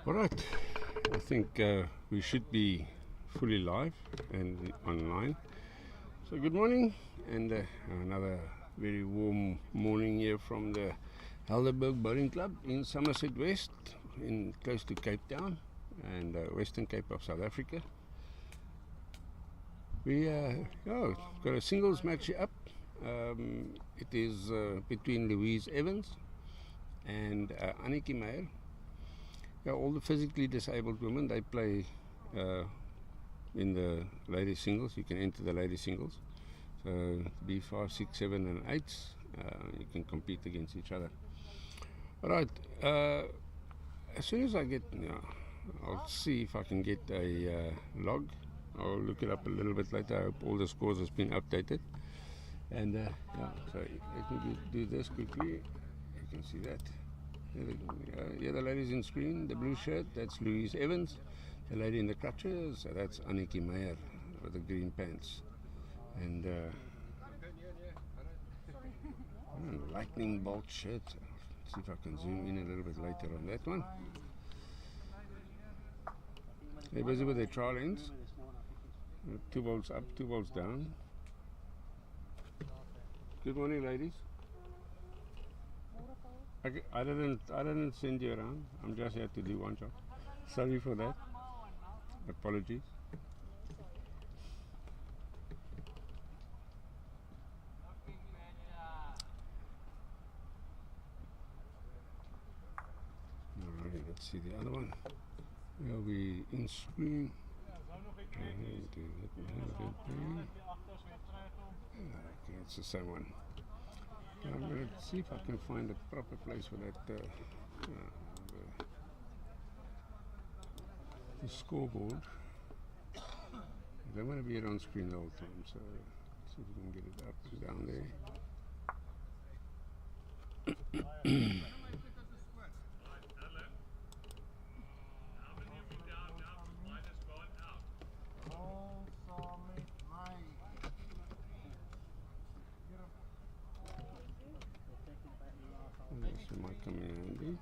Alright, I think we should be fully live and online. So good morning, and another very warm morning here from the Helderberg Bowling Club in Somerset West, in close to Cape Town and Western Cape of South Africa. We got a singles match up. It is between Louise and Annatjie Meyer. Yeah, all the physically disabled women, they play in the ladies singles. You can enter the ladies singles. So B5, 6, 7 and 8, you can compete against each other. Alright, as soon as I get, I'll see if I can get a log. I'll look it up a little bit later. I hope all the scores has been updated. And so let me do this quickly. You can see that. Here the ladies in screen, the blue shirt, that's Louise Evans. The lady in the crutches, that's Annatjie Meyer with the green pants. And lightning bolt shirt. Let's see if I can zoom in a little bit later on that one. They're busy with their trial ends. 2 volts up, 2 volts down. Good morning, ladies. I didn't send you around. I'm just here to do one job. Sorry for that. Apologies. Alright, let's see the other one. We'll be in screen. Okay, it's the same one. I'm going to see if I can find a proper place for that the scoreboard. I don't want to be it on screen the whole time, so let's see if we can get it up down there. This might come in handy.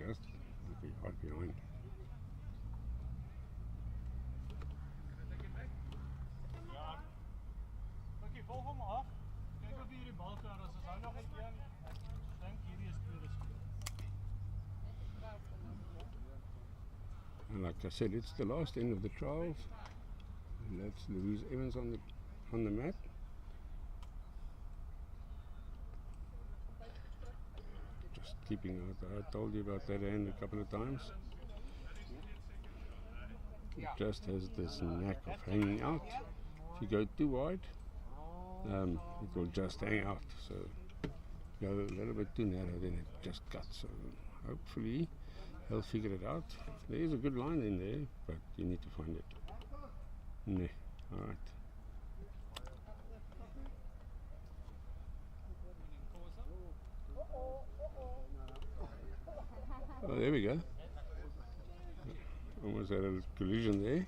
Just be hard behind. Okay, volg hom af. Kyk of hierdie bal kan, as is hy nog op een. Ek dink hierdie is tweede speel. And like I said, it's the last end of the trials. That's Louise Evans on the mat. Keeping out. I told you about that hand a couple of times. It just has this knack of hanging out. If you go too wide, it will just hang out. So go a little bit too narrow, then it just cuts. So hopefully they'll figure it out. There is a good line in there, but you need to find it. Nah. All right. Oh, there we go. Almost had a collision there.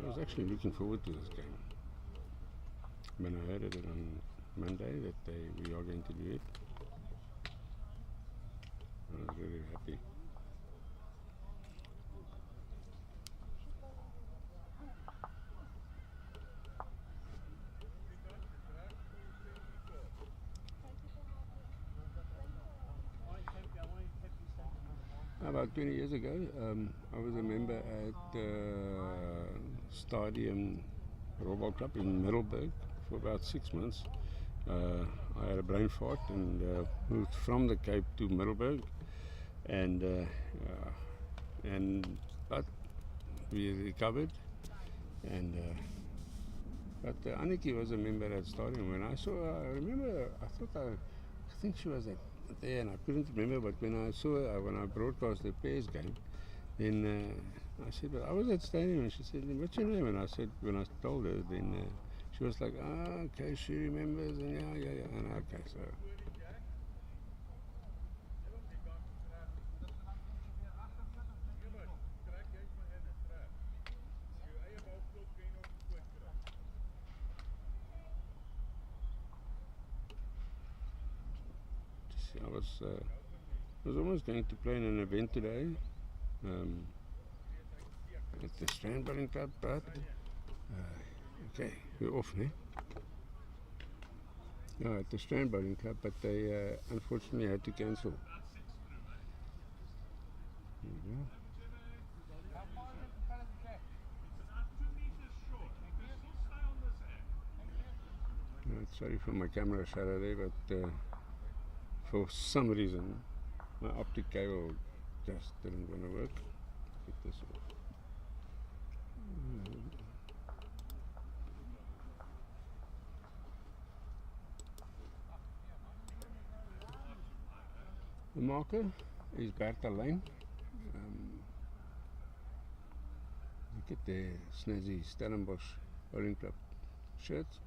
I was actually looking forward to this game. When I heard it on Monday that we are going to do it, I was really happy. About 20 years ago, I was a member at the Stadium Robot Club in Middelburg for about 6 months. I had a brain fart and moved from the Cape to Middelburg, but we recovered, And but Annatjie was a member at Stadium. When I saw her, I remember, I think she was there, and I couldn't remember. But when I saw her, when I broadcast the Pairs game, then I said, well, I was at Stadium, and she said, what's your name? And I said, when I told her, then she was like, okay, she remembers, and yeah, and okay, so. I was almost going to play in an event today at the Strand Bowling Club, but okay, we're off now. No, at the Strand Bowling Club, but they unfortunately had to cancel. Sorry for my camera shadow there, but for some reason my optic cable just didn't want to work. Get this off. The marker is Bertha Lane. Look at the snazzy Stellenbosch Bowling Club shirts.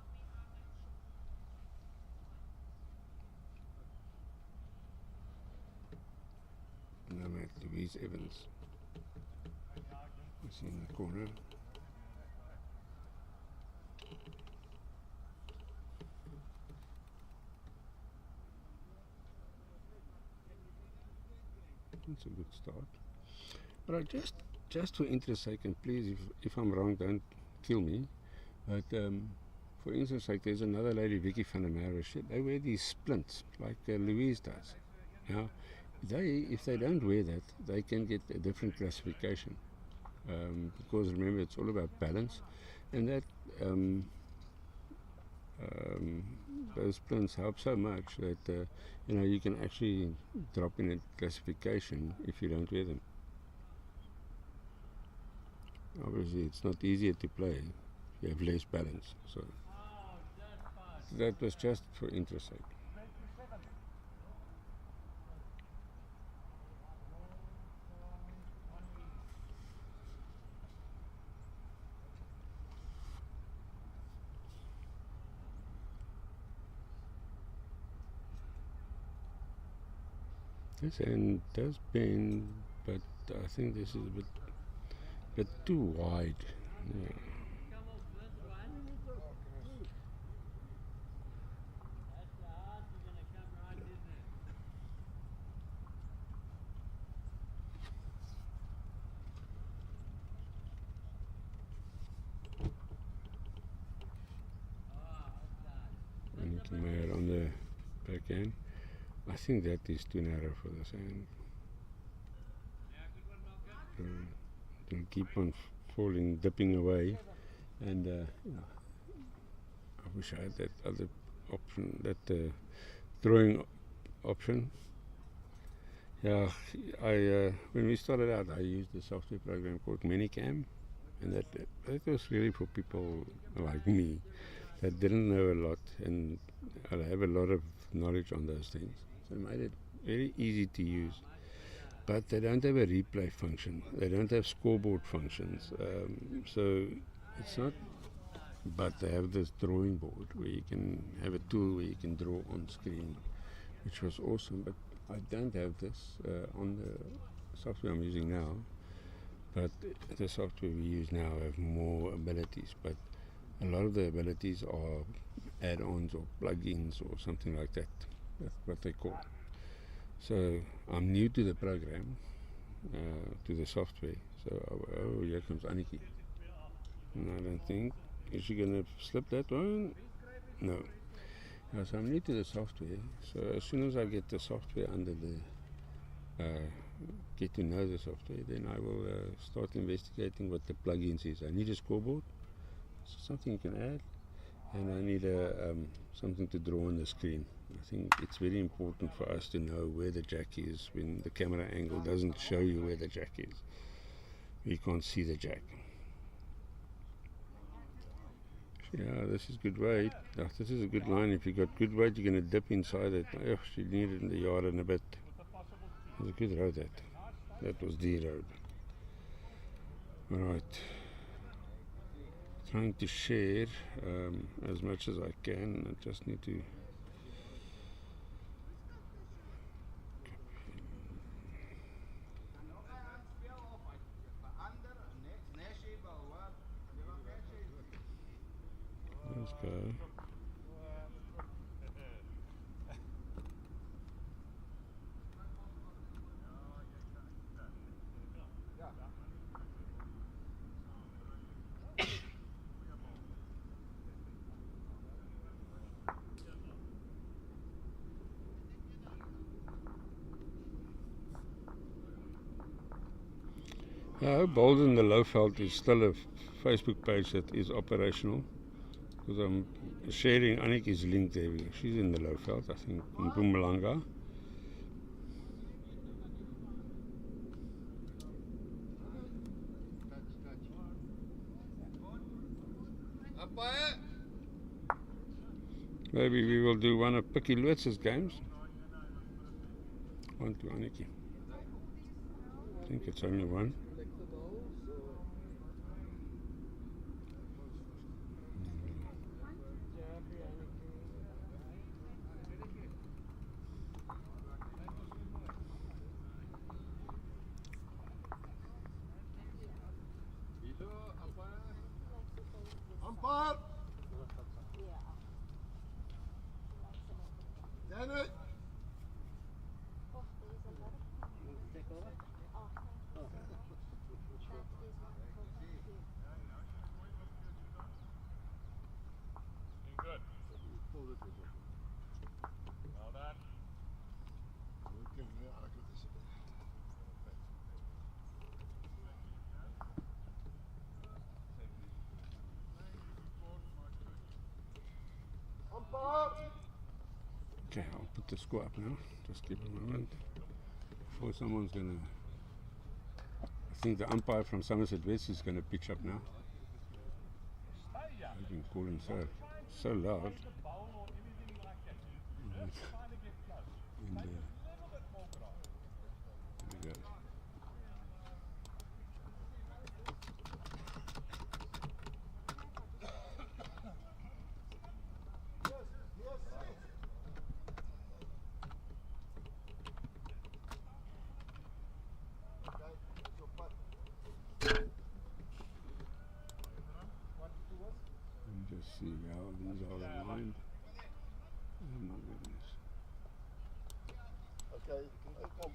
And I'm at Louise Evans. You see in the corner. That's a good start. But just for interest's sake, and please, if I'm wrong, don't kill me. But for instance, like there's another lady, Vicky van der Merwe, they wear these splints like Louise does. Now, if they don't wear that, they can get a different classification. Because remember, it's all about balance, and that those splints help so much that you can actually drop in a classification if you don't wear them. Obviously, it's not easier to play if you have less balance. So that was just for interest's sake. This end does bend, but I think this is a bit too wide. Yeah. Meyer on the back end. I think that is too narrow for this hand. It'll keep on falling, dipping away, and I wish I had that other option, that drawing option. Yeah, when we started out, I used a software program called Minicam, and that was really for people like me that didn't know a lot and I have a lot of knowledge on those things. So it made it very easy to use. But they don't have a replay function. They don't have scoreboard functions. So it's not, but they have this drawing board where you can have a tool where you can draw on screen, which was awesome. But I don't have this on the software I'm using now. But the software we use now have more abilities. But a lot of the abilities are add-ons or plugins or something like that. That's what they call. So I'm new to the program, to the software. So here comes Annatjie. And I don't think, is she going to slip that one? No. So I'm new to the software. So as soon as I get the software under the, get to know the software, then I will start investigating what the plugins is. I need a scoreboard, so something you can add, and I need something to draw on the screen. I think it's very important for us to know where the jack is when the camera angle doesn't show you where the jack is. You can't see the jack. Yeah, this is good weight. Oh, this is a good line. If you got good weight, you're going to dip inside it. Oh, she needed in the yard and a bit. It was a good road that. That was the road. Alright. Trying to share as much as I can. I just need to. Let's go. I hope Bolden the Lowveld is still a Facebook page that is operational, because I'm sharing Annatjie's link there. She's in the Lowveld, I think, in Mpumalanga. Maybe we will do one of Picky Lutz's games. One to Annatjie. I think it's only one. Umpire! Janet! Good. Well done. Okay, I'll put the score up now. Just give a moment. Before someone's gonna. I think the umpire from Somerset West is gonna pitch up now. You can call him so loud. And, there we go. Just see how these are aligned. Oh my goodness. Okay, kom.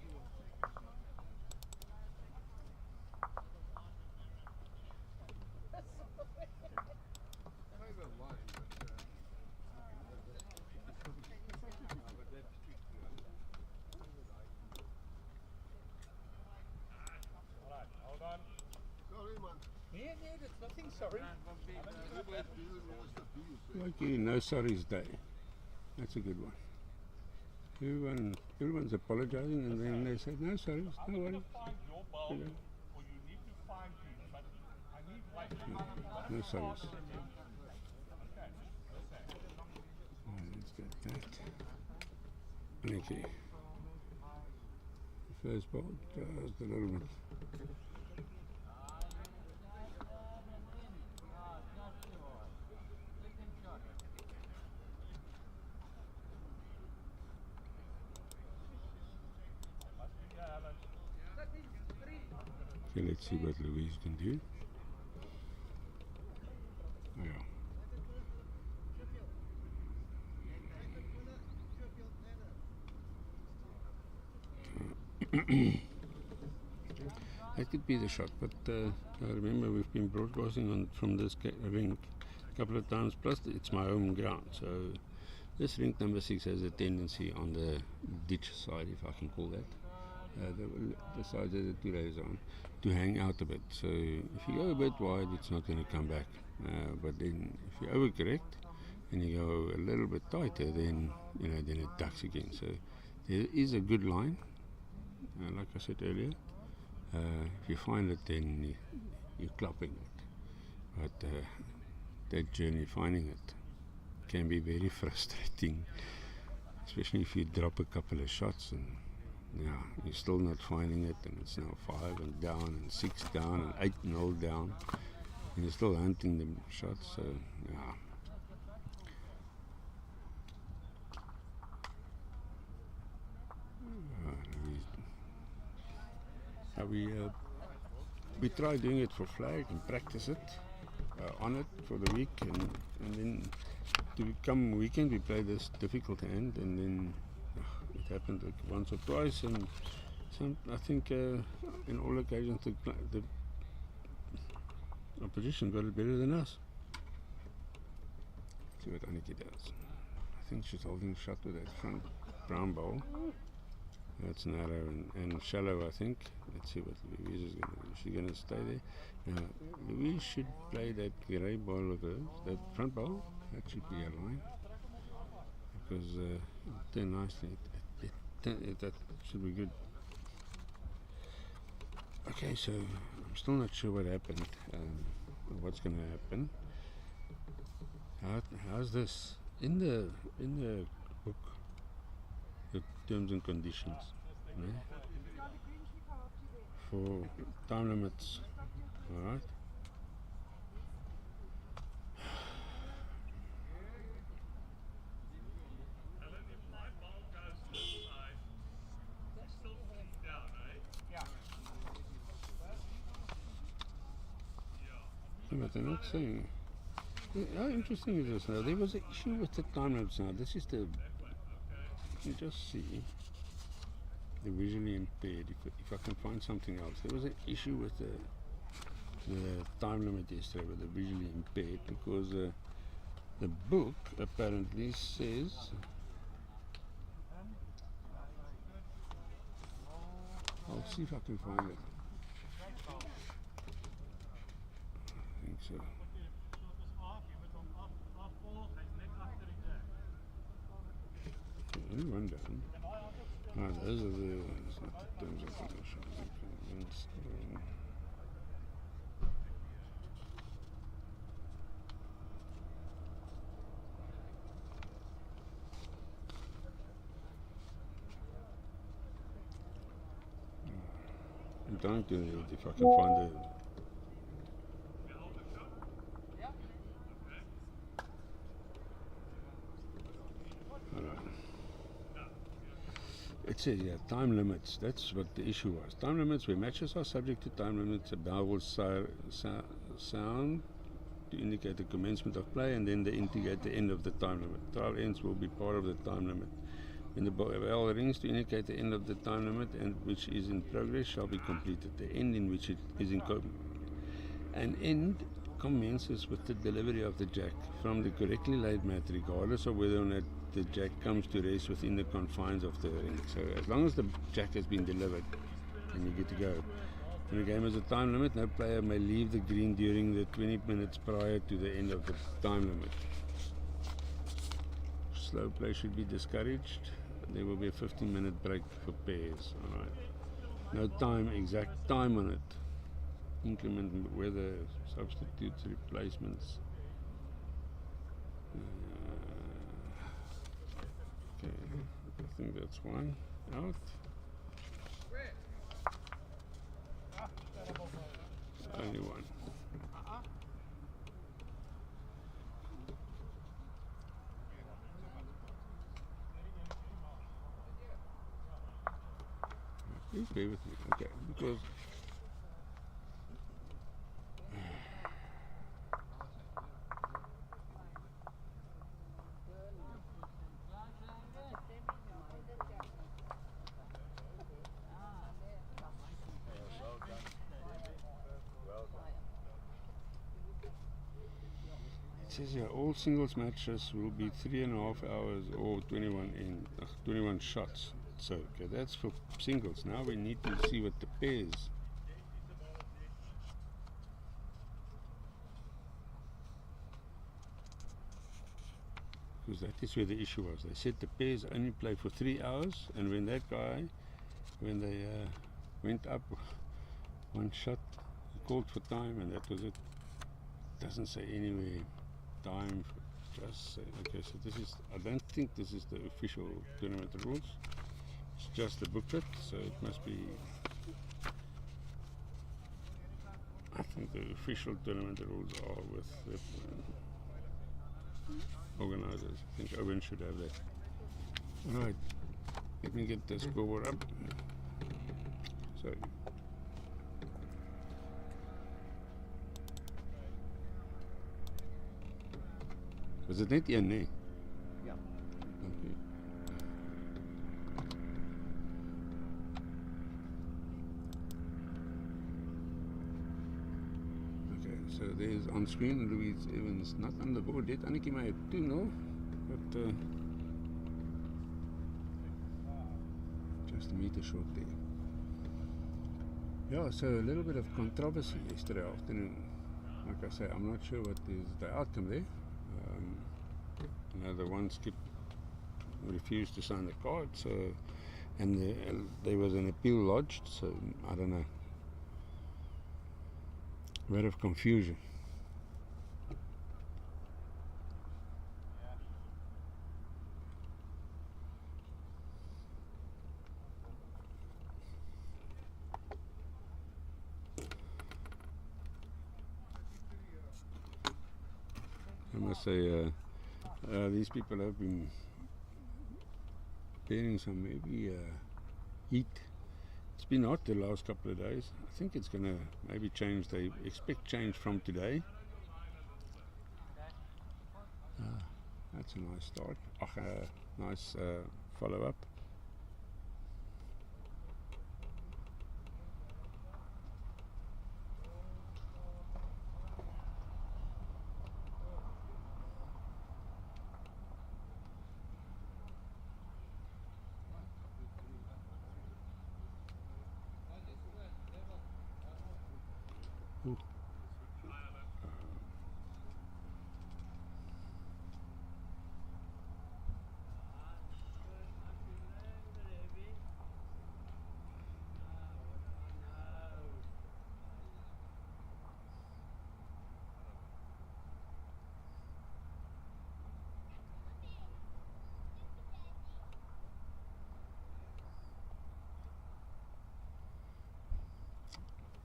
Alright, hold on. Sorry man. Nee, that's nothing, sorry. Like you, no sorry's day. That's a good one. Everyone's apologizing, and then they say no sorries, no worries. Find your ball, You know, or you need to find him, but I need like no sorries. Okay, Let's get that. Okay. First ball, just a little bit. Okay, let's see what Louise can do. Oh, yeah. That could be the shot, but I remember we've been broadcasting on from this rink a couple of times, plus it's my home ground, so this rink number 6 has a tendency on the ditch side, if I can call that, the side that the two rays on, to hang out a bit. So if you go a bit wide, it's not going to come back, but then if you overcorrect and you go a little bit tighter, then then it ducks again. So there is a good line, like I said earlier. If you find it, then you're clapping it. But that journey, finding it can be very frustrating, especially if you drop a couple of shots and yeah, you're still not finding it, and it's now 5 and down and 6 down and 8-0 down, and you're still hunting the shots. So yeah. We try doing it for flag and practice it on it for the week, and then to come weekend we play this difficult hand, and then it happened like once or twice, and I think in all occasions the opposition got it better than us. See what Annatjie does. I think she's holding shot with that front brown ball. That's narrow and shallow, I think. Let's see what Louise is going to do. She's going to stay there. Now, Louise should play that grey ball of hers, that front ball. That should be a line. Because it turned nicely. That should be good. Okay, so I'm still not sure what happened, what's going to happen. How's this? In the book, the terms and conditions, no? For time limits, all right? But they're not saying. How interesting is this now? There was an issue with the time limits now. This is the. You just see the visually impaired. If I can find something else, there was an issue with the time limit yesterday with the visually impaired, because the book apparently says. I'll see if I can find it. I think so. Only one down. Those are the terms and conditions. I'm trying to if I can find the. It says, yeah, time limits. That's what the issue was. Time limits, where matches are subject to time limits, a bell will sound to indicate the commencement of play, and then they indicate the end of the time limit. Trial ends will be part of the time limit. When the bell rings to indicate the end of the time limit, and which is in progress, shall be completed. The end in which it is in an end commences with the delivery of the jack from the correctly laid mat, regardless of whether or not the jack comes to rest within the confines of the ring. So as long as the jack has been delivered, then you get to go. When the game has a time limit, no player may leave the green during the 20 minutes prior to the end of the time limit. Slow play should be discouraged. There will be a 15-minute break for pairs. All right. No time, exact time on it. Inclement weather, substitutes, replacements. Okay, I think that's one out. Only one. Please bear with me, okay, because it says here all singles matches will be 3.5 hours or 21 shots. So okay, that's for singles. Now we need to see what the pairs. Because that is where the issue was. They said the pairs only play for 3 hours, and when that guy, when they went up one shot, he called for time, and that was it. Doesn't say anywhere time for just say, okay, so this is, I don't think this is the official tournament rules. It's just a booklet, so it must be, I think the official tournament rules are with the organisers. I think Owen should have that. Alright, let me get the scoreboard up. So, was het net een, nee? Ja. Okay. Okay, so there's on screen Louise Evans not on the board yet. Annatjie Meyer 2-0, but just a meter short there. Yeah, so a little bit of controversy yesterday afternoon. Like I say, I'm not sure what is the outcome there. You know, the one skip refused to sign the card, so, and there was an appeal lodged, so I don't know. A bit of confusion. I must say, these people have been preparing some maybe heat. It's been hot the last couple of days. I think it's going to maybe change. They expect change from today. That's a nice start. Nice follow-up. Ooh.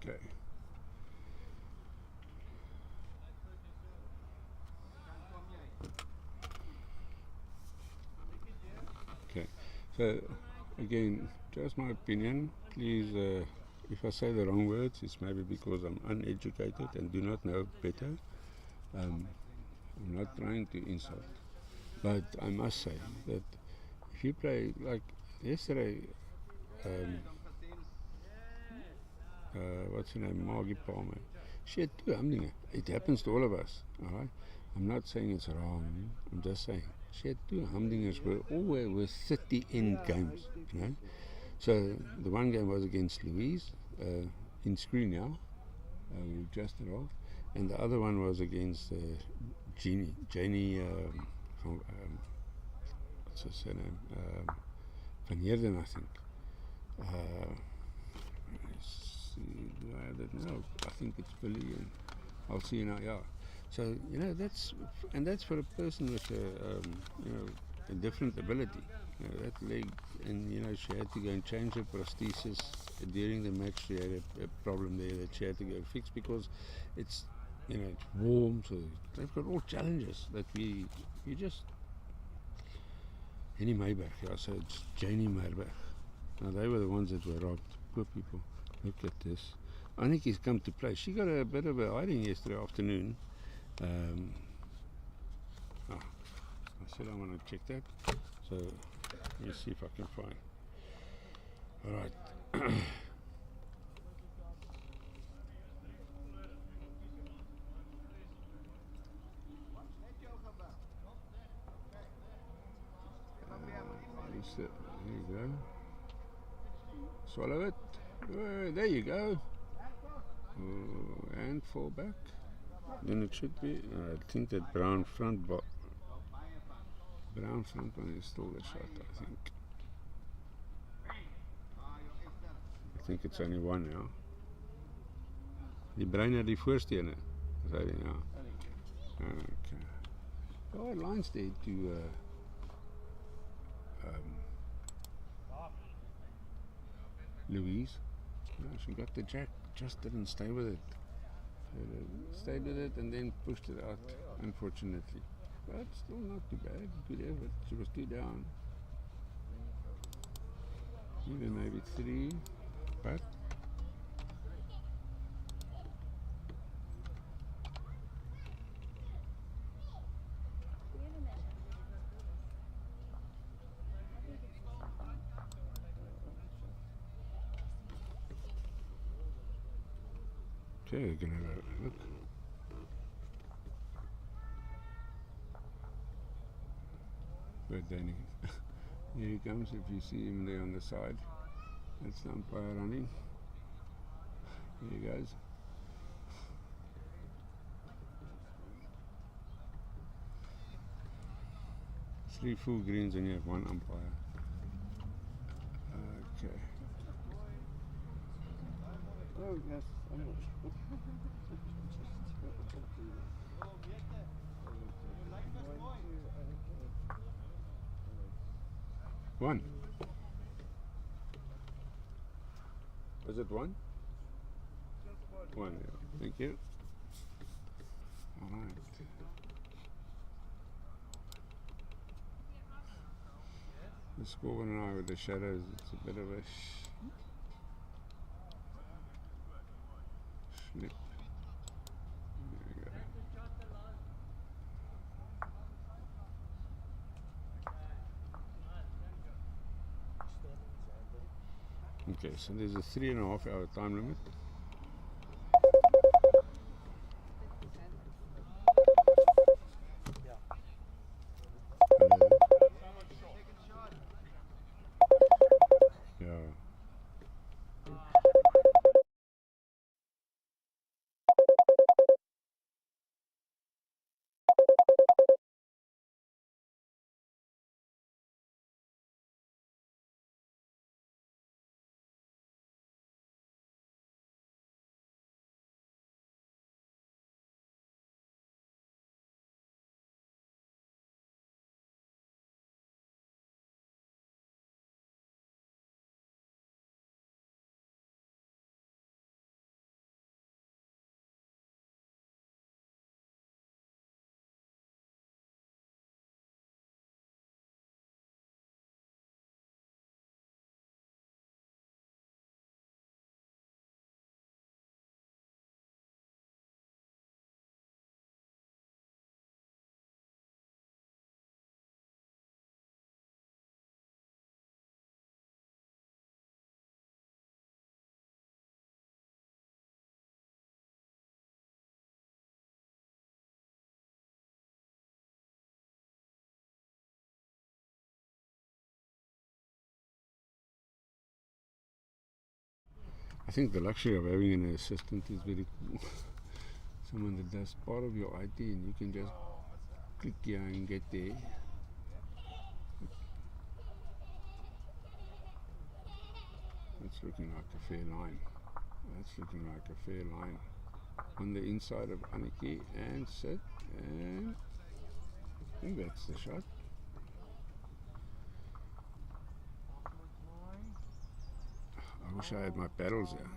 Okay. Okay. So again, just my opinion. Please, if I say the wrong words, it's maybe because I'm uneducated and do not know better. I'm not trying to insult, but I must say that if you play like yesterday, what's her name, Margie Palmer, she had two humdinger. It happens to all of us, alright? I'm not saying it's wrong, I'm just saying she had two humdingers were always with 30 end games, you know. So the one game was against Louise in screen now, we just off, and the other one was against Janie from what's her surname? Van Heerden, I think. Do I have that? No, I think it's Billy, and I'll see you now. Yeah. So you know that's for a person with a different ability. You know, that leg, and you know she had to go and change her prosthesis during the match. She had a problem there that she had to go fix because it's it's warm. So they've got all challenges that you just. Annie Meyerberg, yeah. So it's Janie Meyerberg. Now they were the ones that were robbed. Poor people. Look at this. Annatjie's come to play. She got a bit of a hiding yesterday afternoon. I said I want to check that. So let me see if I can find. Alright. There you go. Swallow it. There you go. And fall back. Then it should be. I think that brown front one is still the shot. I think it's only one now. Die bruine die voorstene. Is hy nou? Okay. Oh, lines there to Louise. No, she got the jack, just didn't stay with it. Stayed with it and then pushed it out, unfortunately. But still not too bad. Good effort. She was 2 down. Even maybe 3, but okay, we're gonna have a look. But then here he comes. If you see him there on the side, that's the umpire running. Here he goes. Three full greens and you have 1 umpire. Okay. Oh, yes, I'm not sure. One. Was it 1? 1, yeah. Thank you. All right. The score and I with the shadows, it's a bit of a slip. There we go. Okay, so there's a 3.5 hour time limit. Yeah. I think the luxury of having an assistant is very cool. Someone that does part of your IT and you can just click here and get there. That's looking like a fair line. That's looking like a fair line. On the inside of Annatjie and set, and I think that's the shot. I wish I had my paddles there.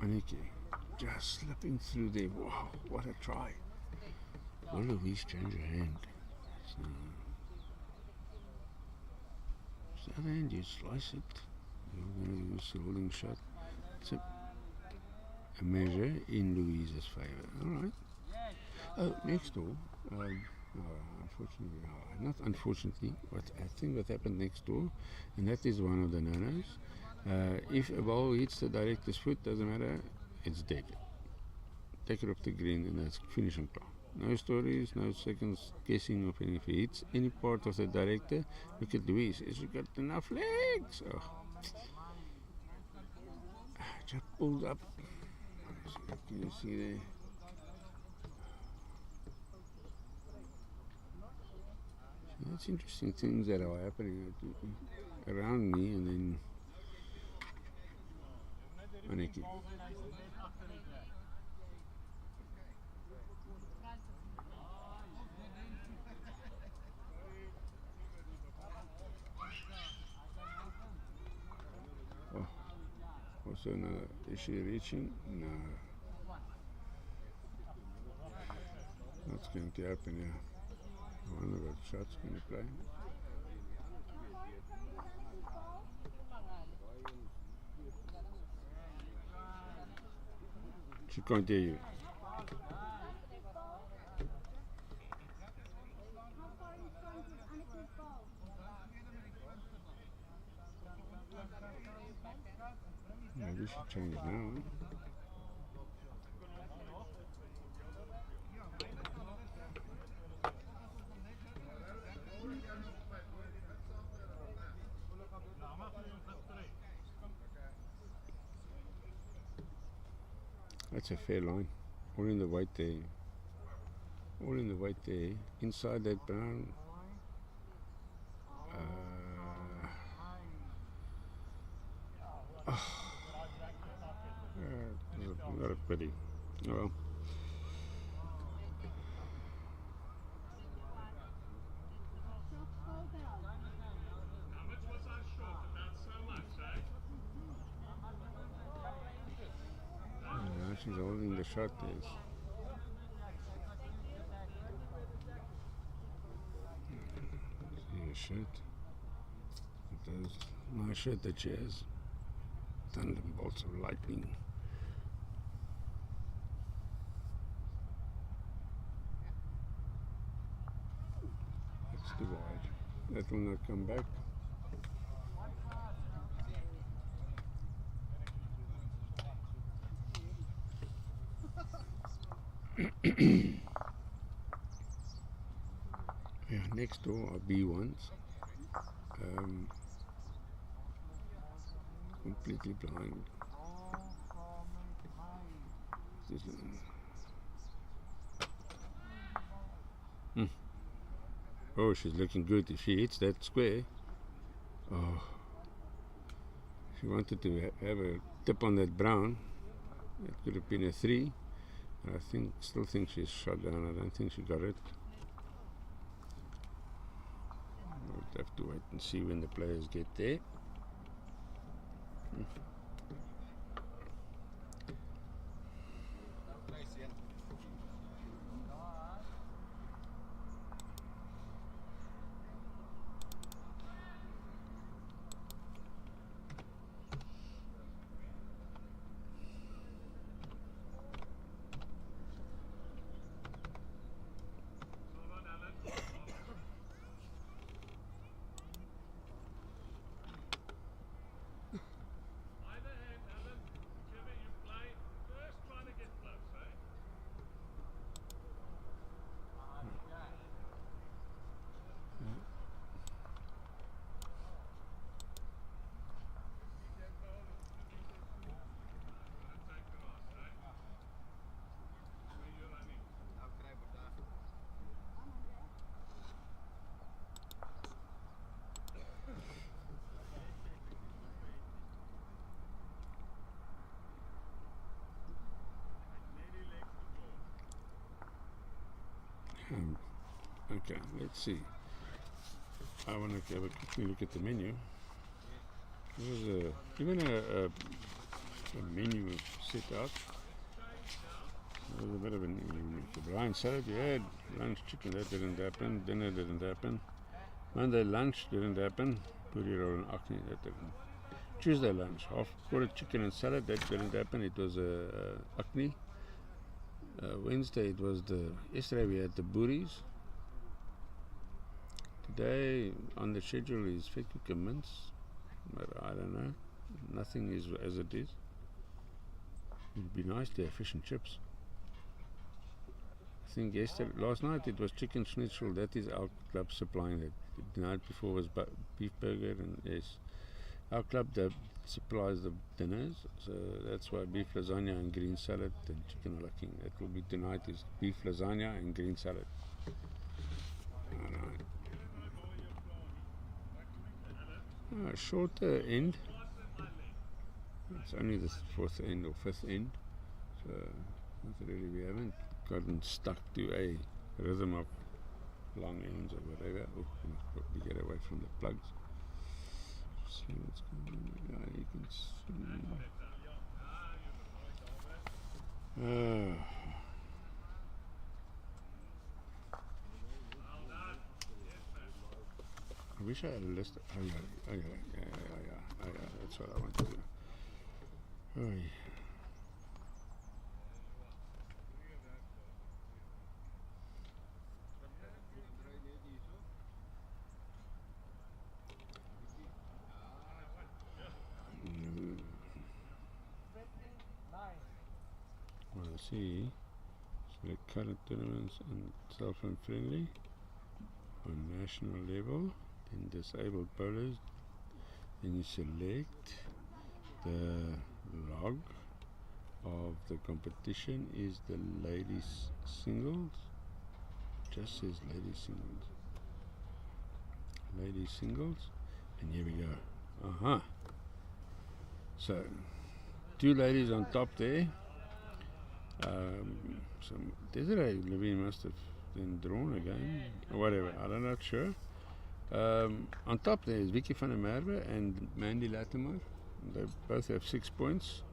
Annatjie, just slipping through there. Wow, what a try. Will Louise change her hand? So the other hand, you slice it. You're going to use the rolling shot. It's a measure in Louise's favour. Alright. Oh, next door. Unfortunately, not unfortunately, but I think what happened next door, and that is one of the no-nos. If a ball hits the director's foot, doesn't matter, it's dead. Take it off the green and that's finishing plan. No stories, no seconds guessing of anything. If he hits any part of the director, look at Louise. Has she got enough legs? Oh. Just pulled up. Can you see there? So that's interesting things that are happening around me, and then Annatjie. Oh, also another. Is she reaching? No. What's going to happen here? I wonder what shot's going to play. She can't hear you. Maybe she changes now. Huh? That's a fair line. All in the white there. All in the white there. Inside that brown. Not a pity. Oh well. She's holding the shot there. See her shirt. Those nice shirt that she has. Thunder bolts of lightning. That's too wide. That will not come back. Yeah, next door are B1s. Completely blind. Oh, she's looking good. If she hits that square, oh, she wanted to have a tip on that brown. It could have been a 3. I still think she's shot down. I don't think she got it. We'll have to wait and see when the players get there. Okay, let's see. I want to have a quick look at the menu. There's even a menu set out. There's a bit of a blind salad. You had lunch chicken, that didn't happen. Dinner didn't happen. Monday lunch didn't happen. Puri roll and acne, that didn't. Tuesday lunch, half quarter chicken and salad, that didn't happen. It was acne. Wednesday it was yesterday we had the buris. Today on the schedule is feta mince, but I don't know. Nothing is as it is. It'd be nice to have fish and chips. I think last night it was chicken schnitzel. That is our club supplying it. The night before was beef burger, and yes, our club supplies the dinners. So that's why beef lasagna and green salad and chicken ala king. That will be tonight is beef lasagna and green salad. Alright. Shorter end. It's only the fourth end or fifth end. So not really, we haven't gotten stuck to a rhythm of long ends or whatever. Oh, we must probably get away from the plugs. See what's going on. Yeah, you can see. I wish I had a list. Oh yeah. That's what I want to do. Oh, yeah. Well, see, select current tournaments and cell-phone friendly on national level, then disabled bowlers, then you select the log of the competition is the ladies singles, just says ladies singles, and here we go. So 2 ladies on top there. So Desiree Levine must have then drawn again, or whatever, I'm not sure. On top there is Vicky van der Merwe and Mandy Latimer. They both have 6 points.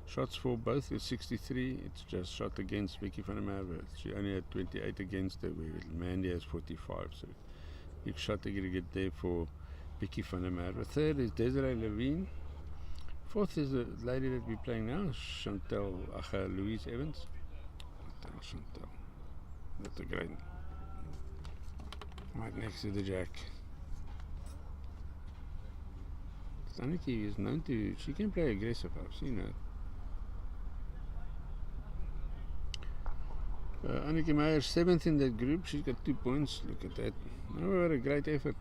Shots for both is 63. It's just shot against Vicky van der Merwe. She only had 28 against her, where Mandy has 45. So big shot aggregate there for Vicky van der Merwe. Third is Desiree Levine. Fourth is the lady that we're playing now, Louise Evans. Chantal. That's a great. Right next to the jack. Annatjie is known to, she can play aggressive, I've seen her. Annatjie Meyer, 7th in that group, she's got 2 points, look at that. Oh, what a great effort.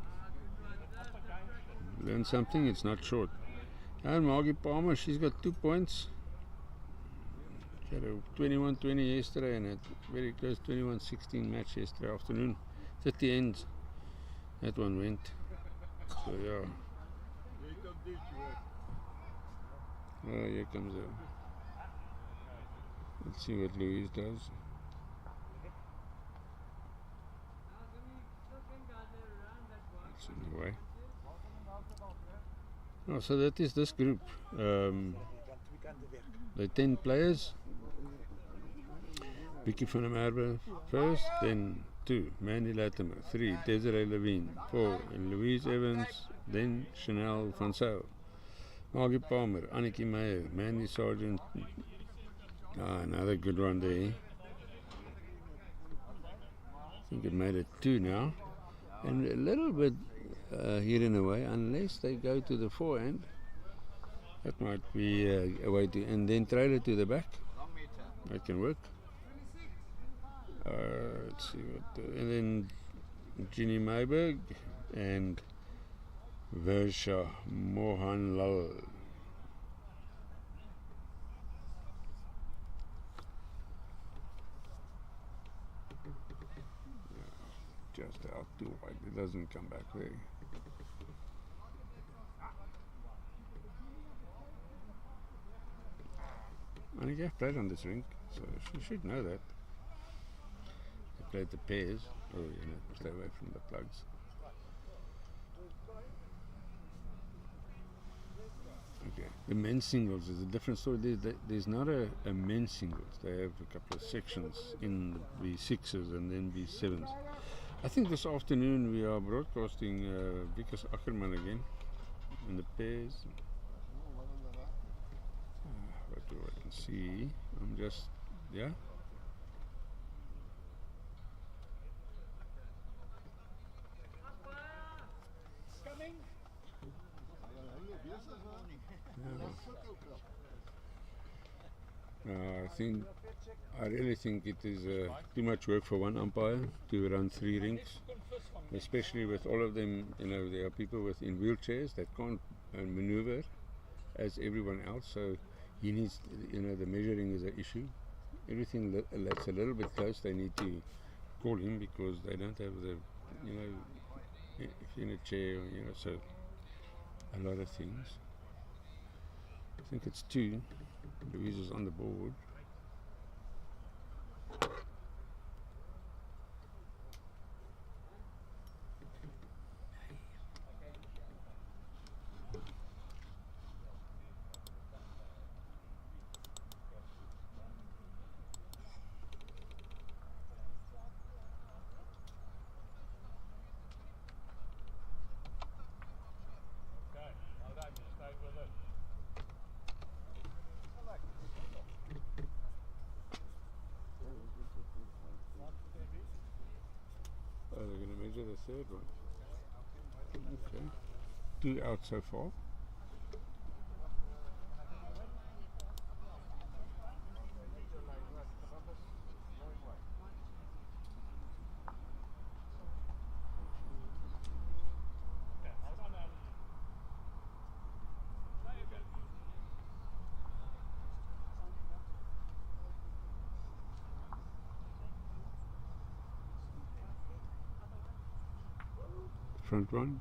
Learn something, it's not short. And Margie Palmer, she's got 2 points. She had a 21-20 yesterday and a very close 21-16 match yesterday afternoon. 30 ends. That one went. So yeah. Oh, here comes the. Let's see what Louise does. It's in the way. Oh, so that is this group. The 10 players. Vicky van der Merwe first, then 2, Mandy Latimer, 3, Desiree Levine, 4, and Louise Evans, then Chanel van Zyl, Margie Palmer, Annatjie Meyer, Mandy Sargent. Another good one there. I think it made it 2 now, and a little bit here in a way, unless they go to the forehand. That might be a way to, and then trailer to the back. That can work. Let's see what, and then Ginny Mayberg and Versha Mohanlal. Just out too wide, it doesn't come back very. Annatjie have played on this rink, so she should know that. They played the pairs. Oh, stay away from the plugs. Okay, the men's singles is a different story. There's not a men's singles. They have a couple of sections in the B6s and then B7s. I think this afternoon we are broadcasting Vickers Ackerman again in the pairs. What do I can see? I'm just, yeah. I really think it is too much work for one umpire to run 3 rings, especially with all of them. You know, there are people in wheelchairs that can't maneuver as everyone else, so he needs, you know, the measuring is an issue. Everything that's a little bit close, they need to call him because they don't have the, you know, if you're in a chair, you know, so a lot of things. I think it's 2. Louise is on the board. Oh, they're going to measure the 3rd one. Okay. 2 out so far. Front one.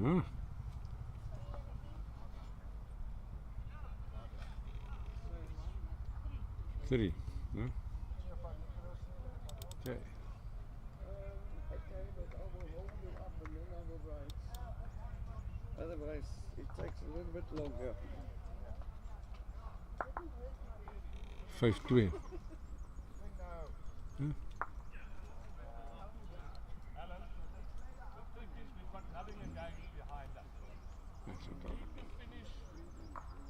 Ah. Three. Huh? Okay. Okay, but I will hold you up and then I will write. Otherwise, it takes a little bit longer. 5-2. Huh? Alan, the thing is we've got nothing engaged behind us. That's a problem. We can finish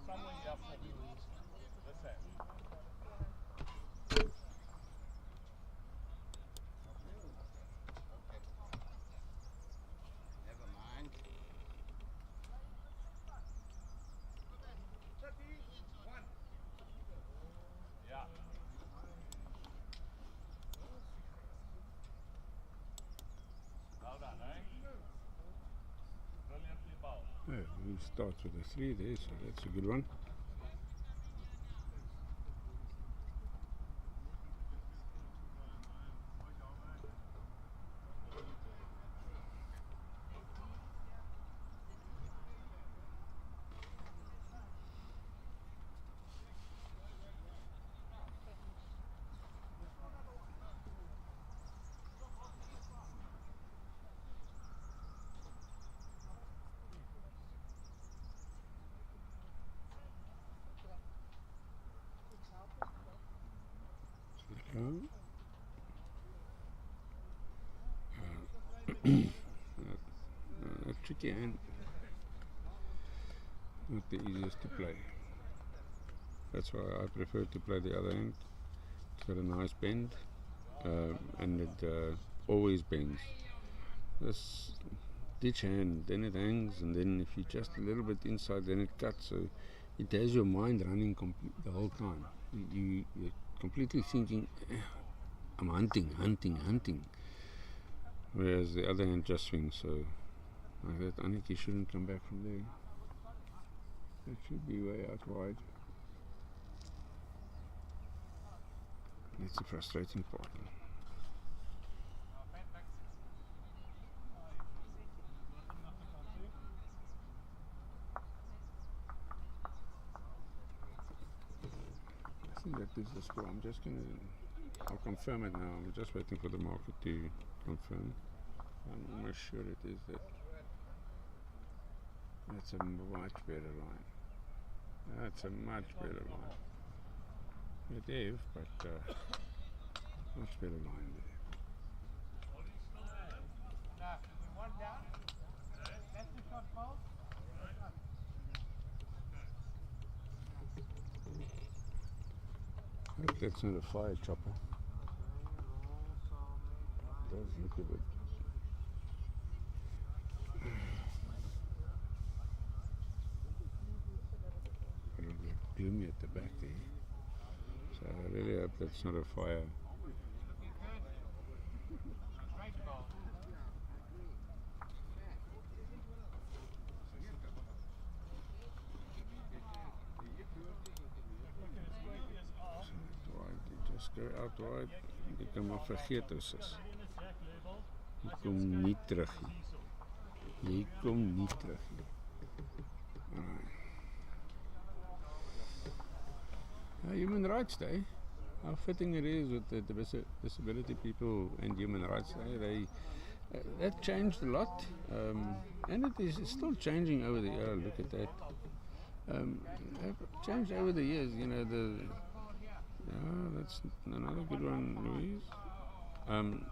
somewhere here for this end. Never mind. Yeah. Well done, eh? Brilliantly bowled. Yeah, we start with a 3 there, so that's a good one. A tricky hand, not the easiest to play. That's why I prefer to play the other hand. It's got a nice bend, and it always bends. This ditch hand, then it hangs, and then if you just a little bit inside, then it cuts. So it has your mind running the whole time. You're completely thinking, I'm hunting. Whereas the other hand just swings. So I thought Annatjie shouldn't come back from there. It should be way out wide. That's the frustrating part. I think that is the score. I'll confirm it now. I'm just waiting for the market to confirm. I'm almost sure it is that. That's a much better line. That's a much better line. It is, but much better line there. One down. That's the shot ball. I hope that's not a fire chopper. It does look a bit. gloomy at the back there. So I really hope that's not a fire. Just go out wide. Jy kan maar vergeet ons is. Jy kom nie terug nie. Jy kom nie terug nie. Human Rights Day. How fitting it is with the disability people and Human Rights Day. That changed a lot, and it is still changing over the years. Look at that. Changed over the years. You know that's another good one, Louise.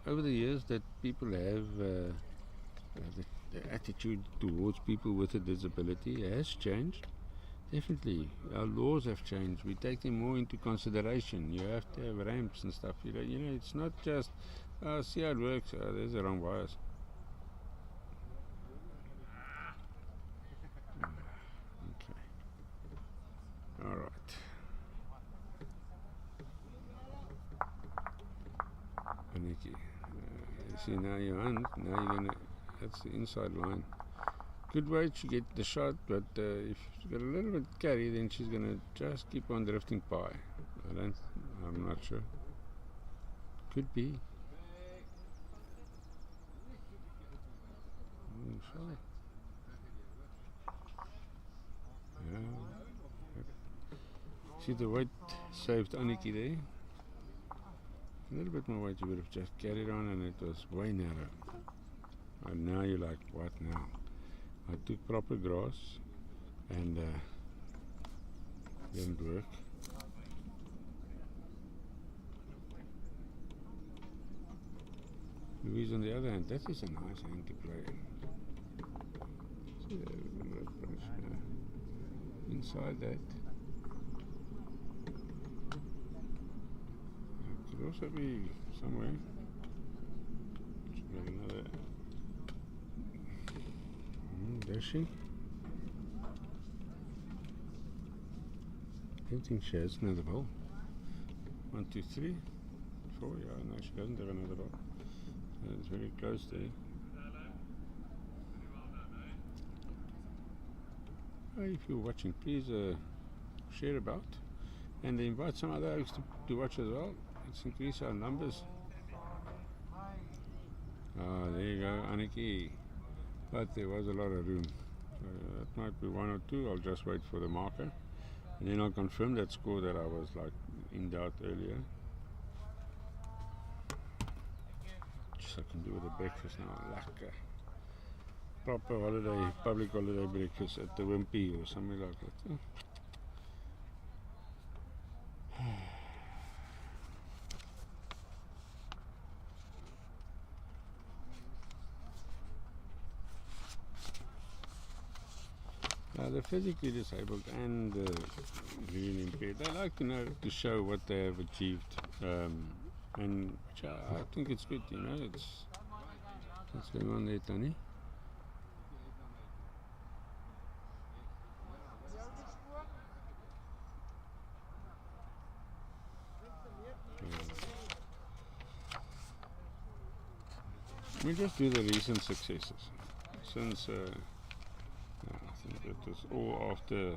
Over the years, that people have the attitude towards people with a disability has changed. Definitely, our laws have changed. We take them more into consideration. You have to have ramps and stuff. You know, it's not just see how it works. There's the wrong wires. Okay. All right. Annatjie, you see now your hand. Now you're gonna. That's the inside line. Good way to get the shot, but if she's got a little bit carry, then she's gonna just keep on drifting by. I'm not sure. Could be. Shot. Yeah. See the weight saved Annatjie there. A little bit more weight, you would have just carried on, and it was way narrow. And now you're like, what now? I took proper grass and didn't work. Louise, on the other hand, that is a nice hand to play. See inside that. It could also be somewhere. Should get another. Does she? I don't think she has another ball. 1, 2, 3, 4. Yeah, no, she doesn't have another ball. It's very close there. If you're watching, please share about and invite some other folks to watch as well. Let's increase our numbers. There you go, Annatjie. But there was a lot of room. That might be 1 or 2. I'll just wait for the marker. And then I'll confirm that score that I was like in doubt earlier. Just I can do with the breakfast now. Lekker. Proper holiday, public holiday breakfast at the Wimpy or something like that. The physically disabled and really impaired, they like to show what they have achieved, and which I think it's good. You know, it's going on there, Tony. We just do the recent successes since. I think it was all after.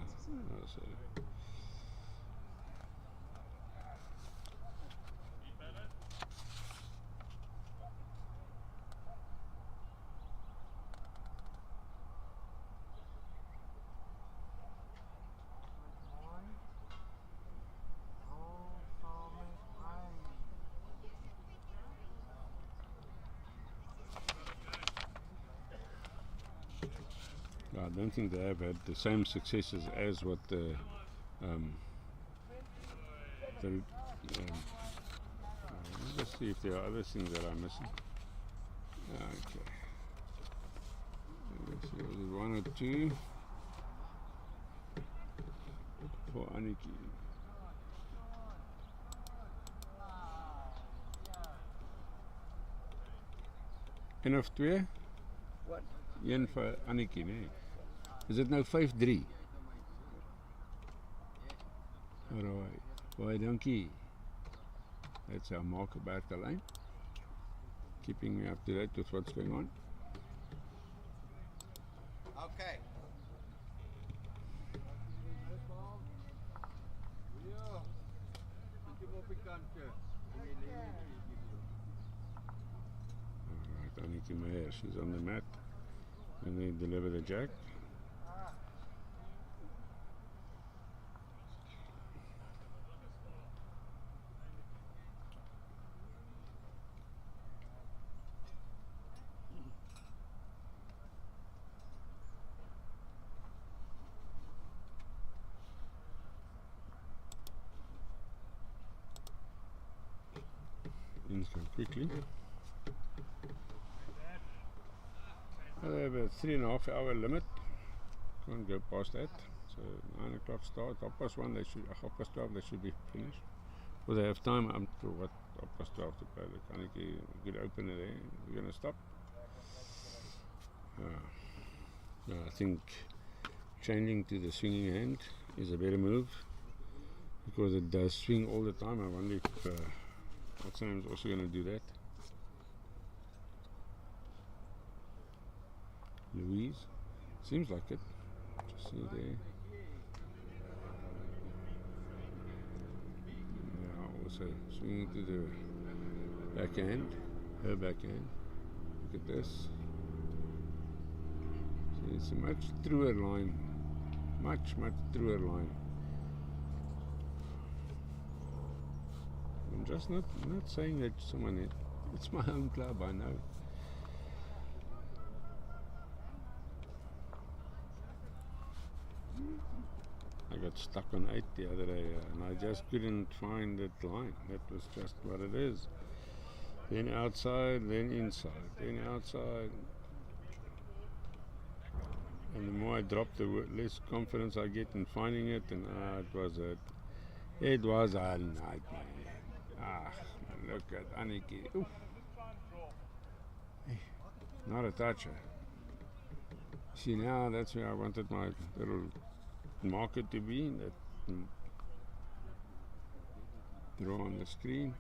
I don't think they have had the same successes as what let's see if there are other things that I'm missing. Okay. Let's see, was it 1 or 2 for Annatjie? En of 2? Wat? 1 vir Annatjie, nee. Is dit nou 5-3? Alright, baie dankie. That's our marker back the line, keeping me up to date with what's going on. Okay. Alright, Annatjie Meyer, she's on the mat. And they deliver the jack. Ins go quickly. They have a 3.5 hour limit. Can't go past that. So 9 o'clock start. 1:30 they should. 12:30 they should be finished. Well, they have time up to what 12:30 to play. The Annatjie, good opener there. We're gonna stop. I think changing to the swinging hand is a better move because it does swing all the time. I wonder if what's name is also gonna do that. Louise, seems like it. Just see there. Now also swinging to the backhand, her backhand. Look at this. See, it's a much truer line, much truer line. I'm just not saying that someone. It's my home club, I know. I got stuck on 8 the other day and I just couldn't find that line. That was just what it is. Then outside, then inside, then outside. And the more I drop, the less confidence I get in finding it. And it was a nightmare. Look at Annatjie. Oof. Hey, not a toucher. See, now that's where I wanted my little marker to be, that draw on the screen.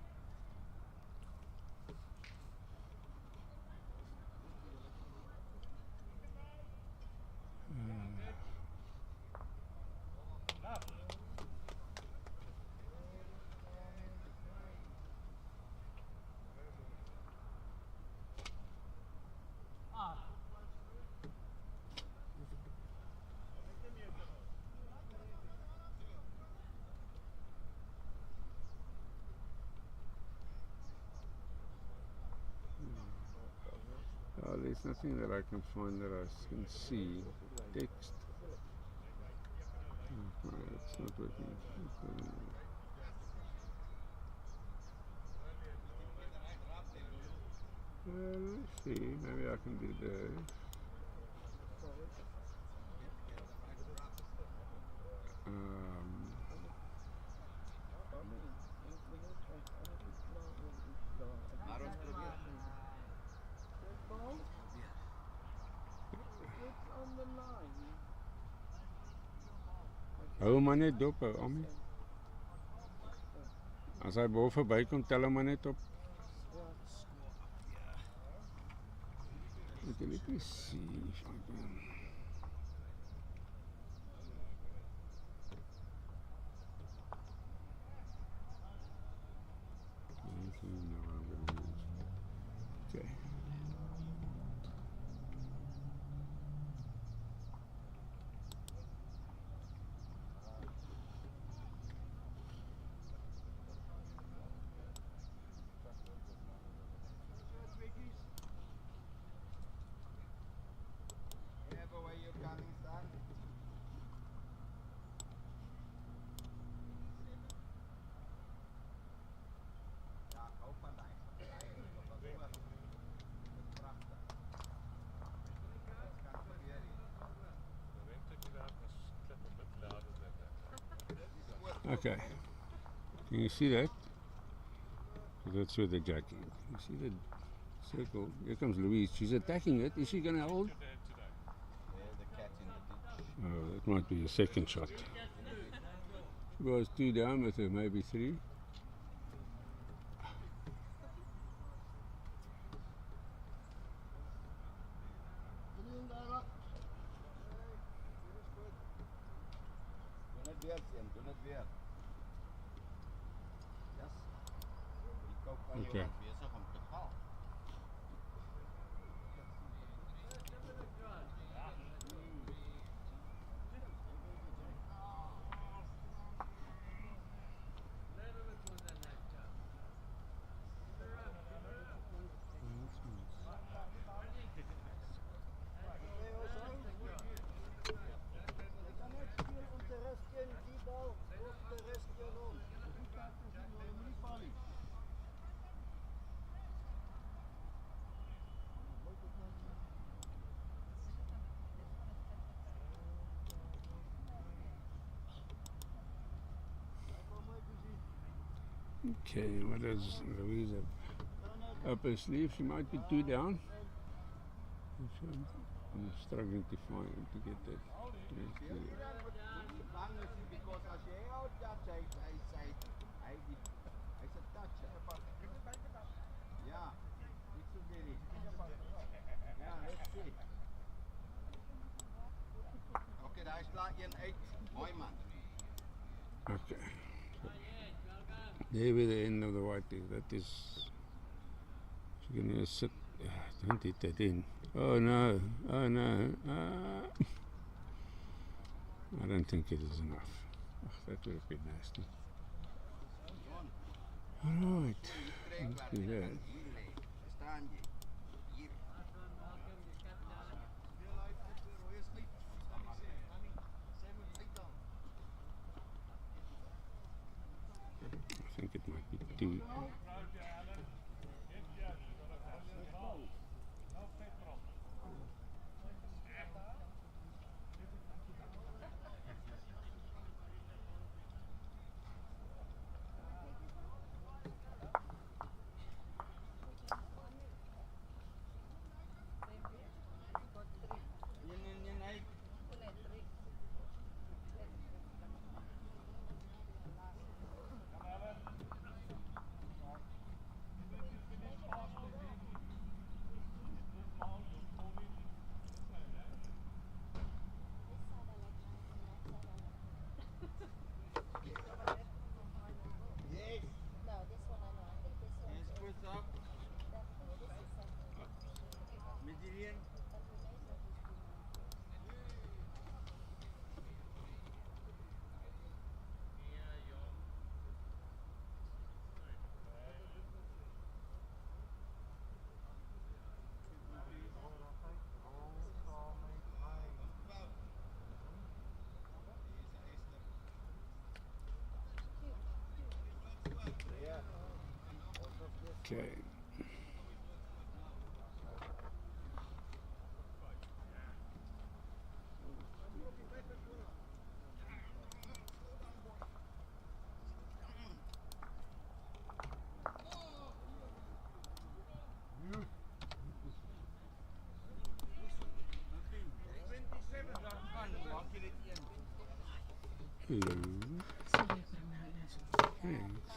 There's nothing that I can find that I can see. Text. Okay, it's not working. Let's see. Maybe I can do this. Hou maar net dop, Ami. As hy bo verby kom, tel hom maar net op. Let me see if I can. Okay. Okay, can you see that? That's where the jack is. You see the circle? Here comes Louise. She's attacking it. Is she going to hold? The cat in the ditch. Oh, that might be a second shot. If I was 2 down with her, maybe 3. Doe net weer, Sien, doe net weer. Yes. Die kop van jou Okay. is besig om te val. Jy kan net speel om te rus teen die bal of te rus teen hom. Die kaart is nie, jy moet nie val nie. Okay, what does Louise have up her sleeve? She might be 2 down. I'm struggling to get that. Bang is nie, because as jy out-touch, hy's a toucher. Ja, niet so very. Ja, let's see. Okay, daar slaat 1 uit. Mooi man. Okay. There with the end of the white is. That is. She's going to sit. Don't hit that in. Oh no. Oh no. I don't think it is enough. Oh, that would have been nasty. Alright. Let's do that. Staan jy? Hier. I think it might be 2. Okay. Hello. Thanks.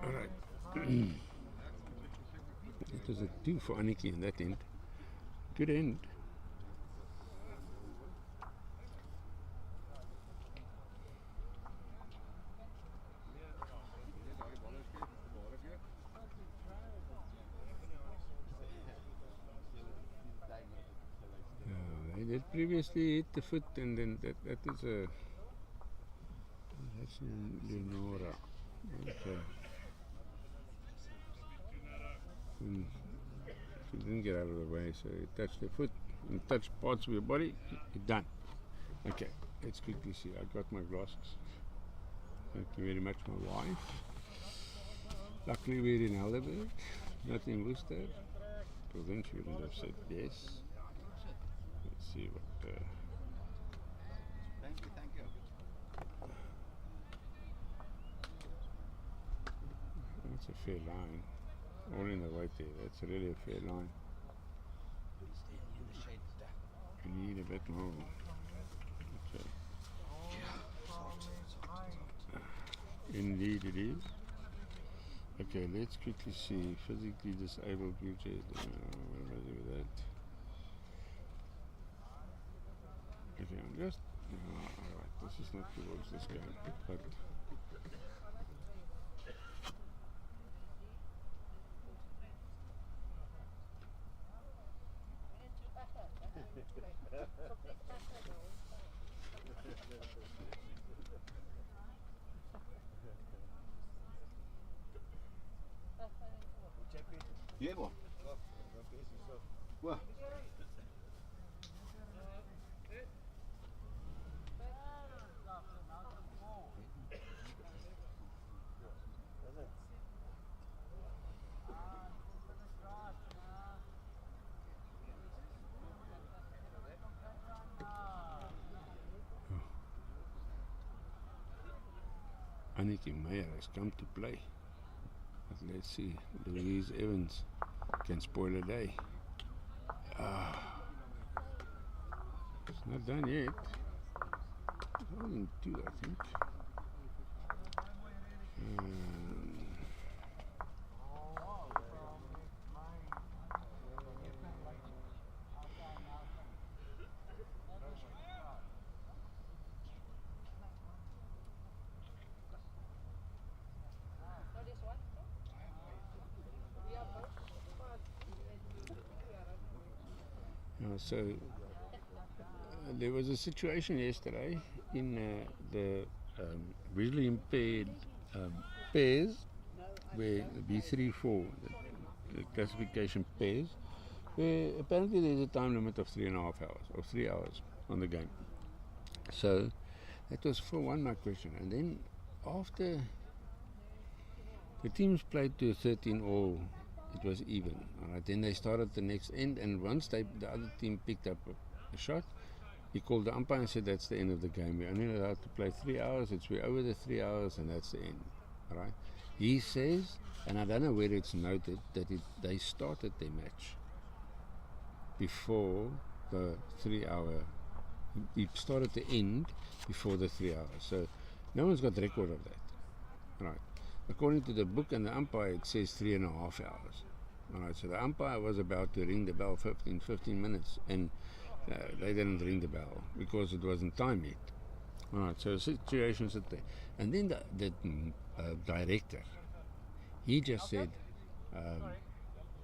Alright. It was a 2 for Annatjie in that end. Good end. They did previously hit the foot, and then that is a. That's Leonora. Okay. She didn't get out of the way, so it touched the foot and touched parts of your body. It's done. Okay, let's quickly see. I got my glasses. Thank you very much, my wife. Luckily, we're in Helderberg, not in Worcester. Because then she wouldn't have said yes. Let's see what. Thank you, thank you. That's a fair line. All in the white there. That's really a fair line. You need a bit more. Okay. Indeed it is. Okay, let's quickly see. Physically disabled wheelchair. What am I doing with that? Okay, I'm just. Alright, this is not towards this game. But. Jebo. Well. Annatjie Meyer has come to play. But let's see, Louise Evans can spoil a day. It's not done yet. It's only in 2, I think. So there was a situation yesterday in the visually impaired pairs, where the B3-4, the classification pairs, where apparently there's a time limit of 3.5 hours or 3 hours on the game. So that was for one my question, and then after the teams played to 13-all. It was even. Alright, then they started the next end, and once the other team picked up a shot, he called the umpire and said that's the end of the game. We're only allowed to play 3 hours. We're over the 3 hours, and that's the end. Alright. He says, and I don't know where it's noted, that they started their match before the 3 hour. He started the end before the 3 hours. So no one's got record of that. Right. According to the book and the umpire, it says 3.5 hours. Alright, so the umpire was about to ring the bell 15 minutes, and they didn't ring the bell because it wasn't time yet. Alright, so situations at there. And then the director, he just said,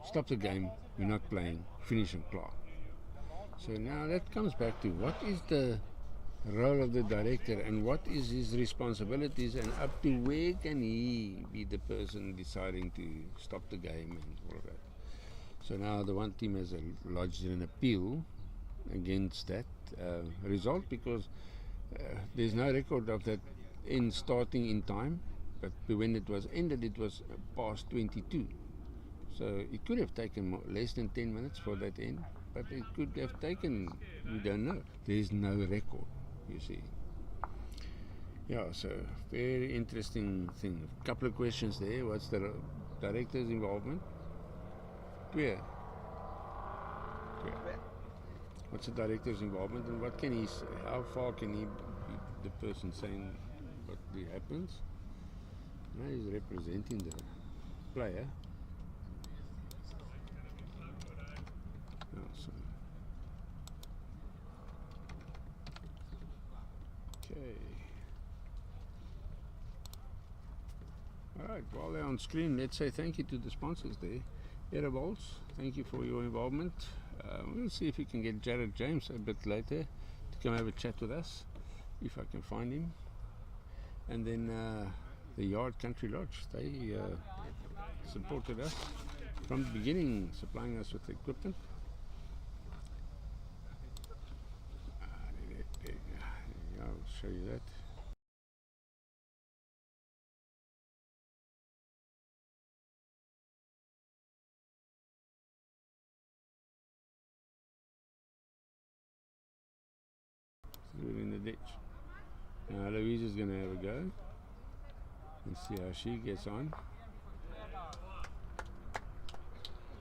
stop the game, we're not playing, finish and clock. So now that comes back to what is the role of the director and what is his responsibilities, and up to where can he be the person deciding to stop the game and all of that. So now the one team has lodged an appeal against that result, because there's no record of that end starting in time, but when it was ended it was past 22. So it could have taken less than 10 minutes for that end, but it could have taken, we don't know. There's no record, you see. Yeah, so very interesting thing. A couple of questions there. What's the director's involvement? Where? What's the director's involvement, and what can he say? How far can he be the person saying what happens? He's representing the player. Oh, so. Okay. Alright, while they're on screen, let's say thank you to the sponsors there. Edibles, thank you for your involvement. We'll see if we can get Jared James a bit later to come have a chat with us, if I can find him. And then the Yard Country Lodge, they supported us from the beginning, supplying us with equipment. Yeah, I'll show you that. We're in the ditch. Now Louise is going to have a go and see how she gets on.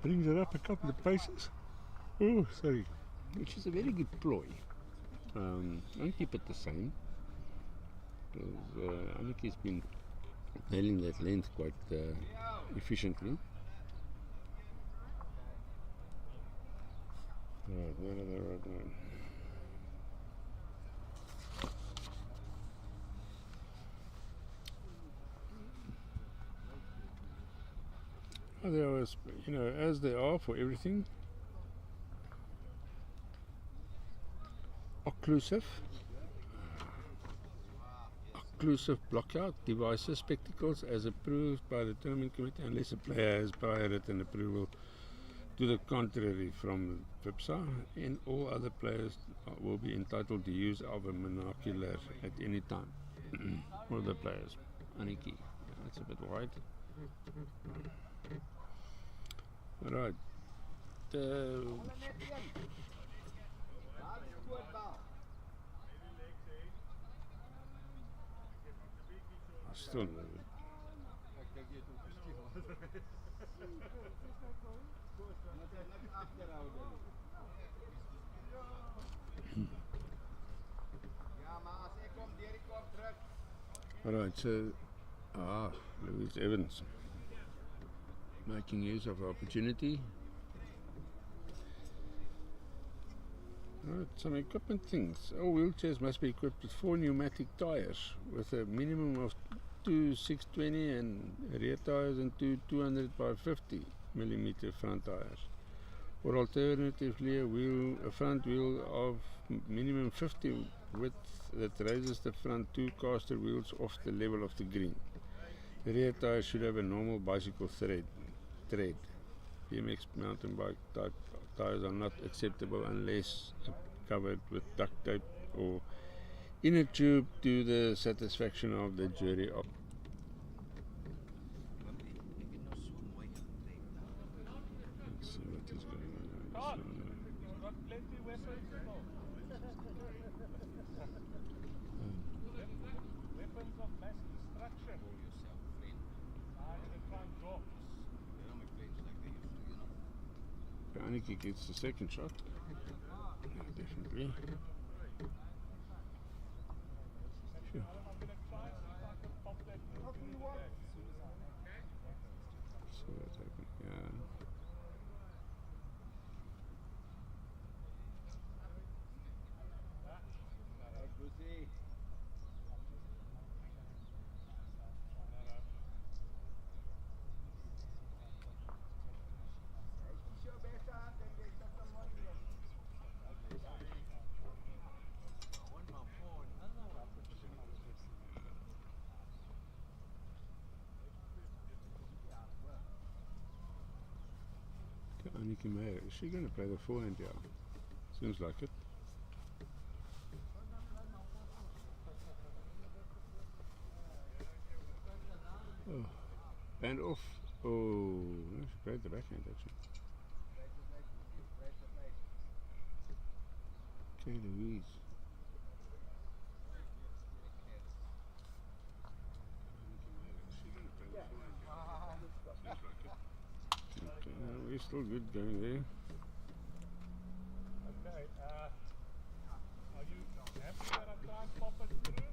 Brings it up a couple of paces. Oh, sorry. Which is a very good ploy. Don't keep it the same. Because Annatjie's been nailing that length quite efficiently. Right, right. There was, you know, as they are for everything, occlusive blockout devices, spectacles, as approved by the tournament committee, unless a player has prior written approval to the contrary from FIPSA, and all other players will be entitled to use of a monocular at any time. All the players. Annatjie, that's a bit wide. Alright. Still Alright, so Louise Evans making use of opportunity. Alright, some equipment things. All wheelchairs must be equipped with 4 pneumatic tires with a minimum of 2 620 and rear tires and 2 200 by 50 millimeter front tires. Or alternatively a front wheel of minimum 50 width that raises the front 2 caster wheels off the level of the green. The rear tires should have a normal bicycle tread. BMX mountain bike type tires are not acceptable unless covered with duct tape or inner tube to the satisfaction of the jury. Let's see what is going on. Weapons of mass destruction. Annatjie gets the second shot. Yeah, definitely. Sure. See what's happening. Yeah. Annatjie Meyer, is she going to play the forehand? Yeah, seems like it. Oh, and off. Oh, no, she played the backhand actually. Okay, Louise. Okay, we're still good going there. Okay, are you happy that I try and pop it through?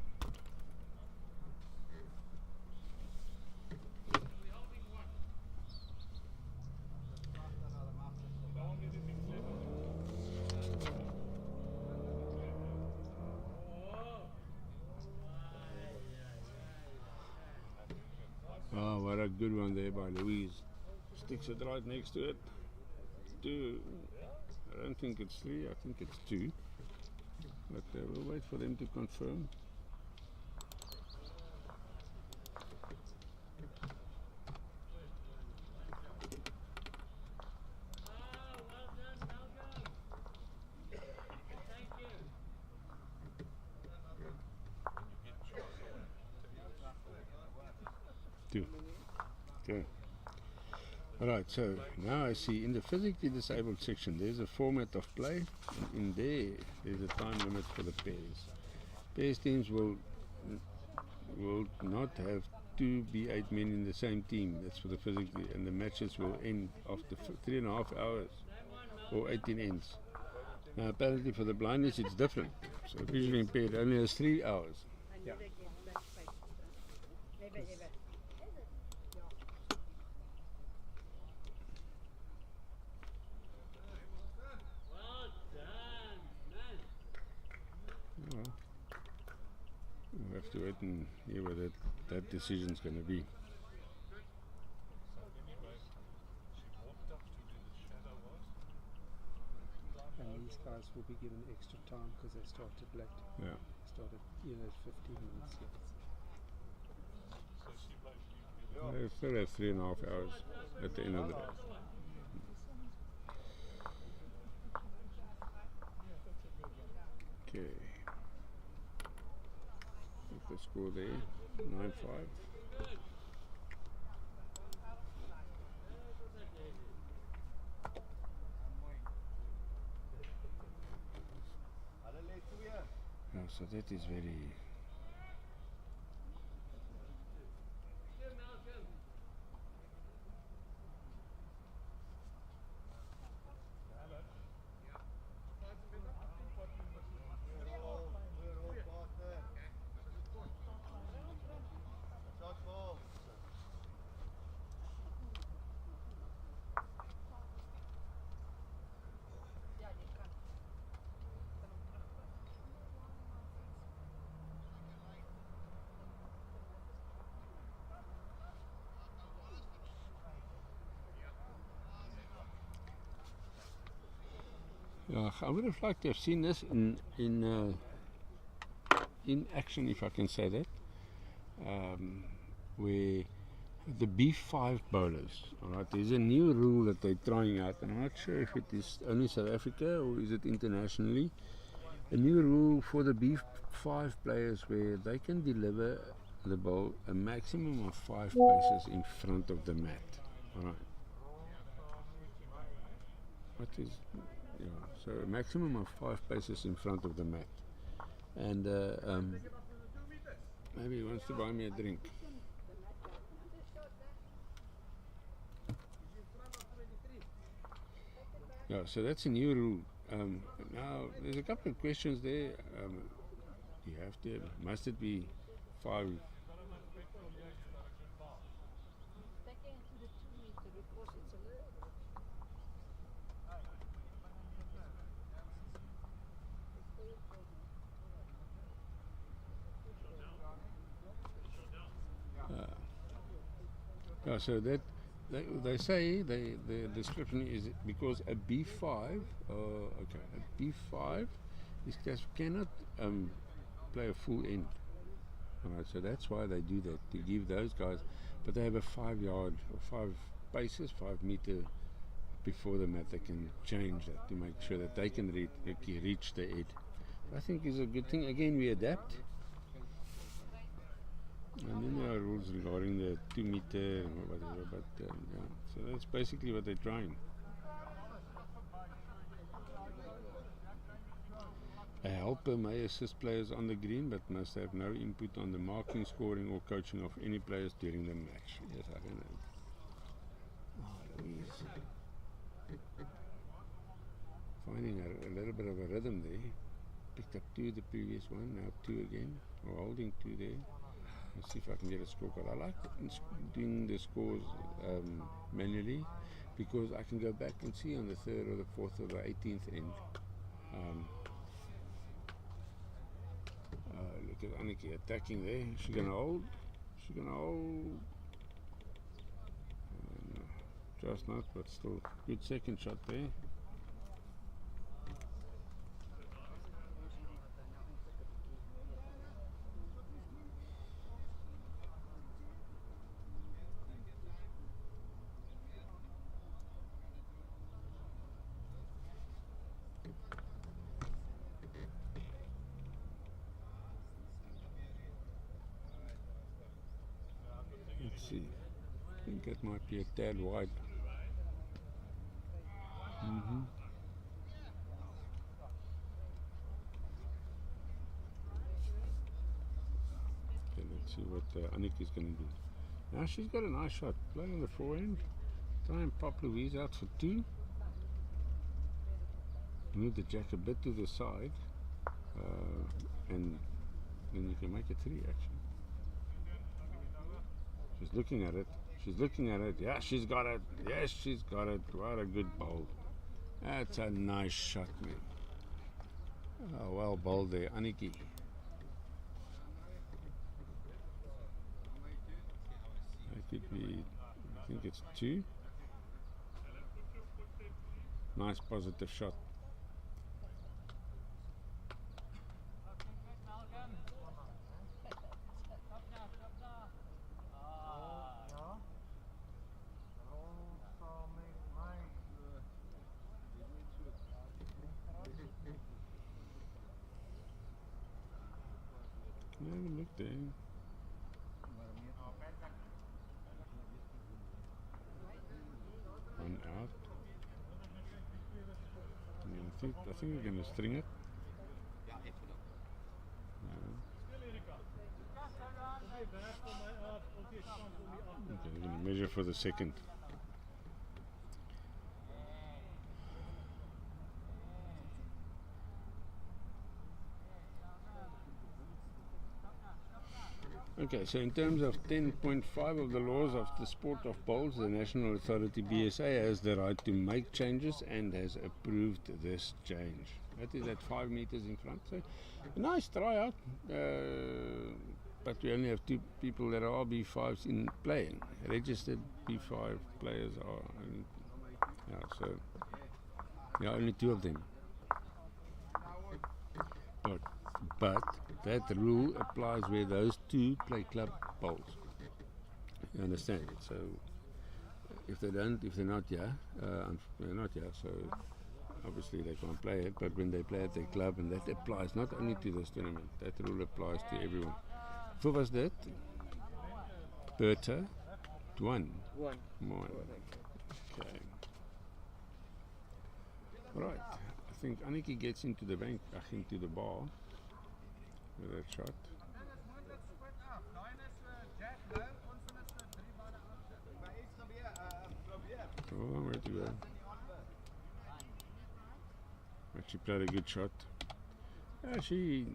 Oh, what a good one there by Louise. Sticks it right next to it. 2. I don't think it's 3, I think it's 2. But we'll wait for them to confirm. Okay. Alright, so now I see in the physically disabled section there's a format of play, and in there's a time limit for the pairs. Pairs teams will not have 2 B8 men in the same team. That's for the physically, and the matches will end after 3.5 hours or 18 ends. Now apparently for the blindness it's different. So visually impaired only has 3 hours. Yeah. We'll have to wait and hear what that decision's going to be. And these guys will be given extra time because they started late. Yeah. Started, 15 minutes late. They still have 3.5 hours at the end of the day. Okay. Look the score there, 9-5. Yeah, so that is very... Yeah, I would have liked to have seen this in action, if I can say that, where the B5 bowlers. All right, there's a new rule that they're trying out, and I'm not sure if it is only South Africa or is it internationally. A new rule for the B5 players where they can deliver the ball a maximum of 5 paces in front of the mat. All right. What is? Yeah, so a maximum of 5 paces in front of the mat. And maybe he wants to buy me a drink. Yeah, so that's a new rule. Now, there's a couple of questions there. You have to, must it be 5? Yeah, so that they say the description is because a B5, okay, a B5 is cannot play a full end. Alright, so that's why they do that, to give those guys, but they have a 5 yard or 5 paces, 5 meter before the mat. They can change that to make sure that they can reach the edge. I think is a good thing. Again, we adapt. And then there are rules regarding the 2 meter and whatever, but yeah, so that's basically what they're trying. A helper may assist players on the green, but must have no input on the marking, scoring or coaching of any players during the match. Yes, I don't know. Oh, Louise. Finding a little bit of a rhythm there. Picked up 2 the previous one, now 2 again, or holding 2 there. Let's see if I can get a scorecard. I like doing the scores manually because I can go back and see on the 3rd or the 4th or the 18th end. Look at Annatjie attacking there. She's going to hold. She's going to hold. Just not, but still good second shot there. Let's see. I think that might be a tad wide. Okay, let's see what Annatjie is going to do. Now she's got a nice shot. Play on the forehand. Try and pop Louise out for 2. Move the jack a bit to the side. And then you can make it 3 actually. She's looking at it. She's looking at it. Yeah, she's got it. Yes, she's got it. What a good bowl. That's a nice shot, man. Oh, well bowled there, Annatjie. That could be, I think it's 2. Nice positive shot. Have a look there. One out. Yeah, I think we're going to string it. Okay, we're going to measure for the second. Okay, so in terms of 10.5 of the laws of the sport of bowls, the National Authority BSA has the right to make changes and has approved this change. That is at 5 meters in front. So a nice tryout, but we only have 2 people that are B5s in playing. Registered B5 players are only, only 2 of them. But that rule applies where those 2 play club bowls. You understand it? So if they're not here, so obviously they can't play it. But when they play at their club, and that applies not only to this tournament, that rule applies to everyone. Who was that? Bertha, 1. Okay. Right. I think Annatjie gets into the bank, into the bar. With that shot. Oh, where to go? She played a good shot. She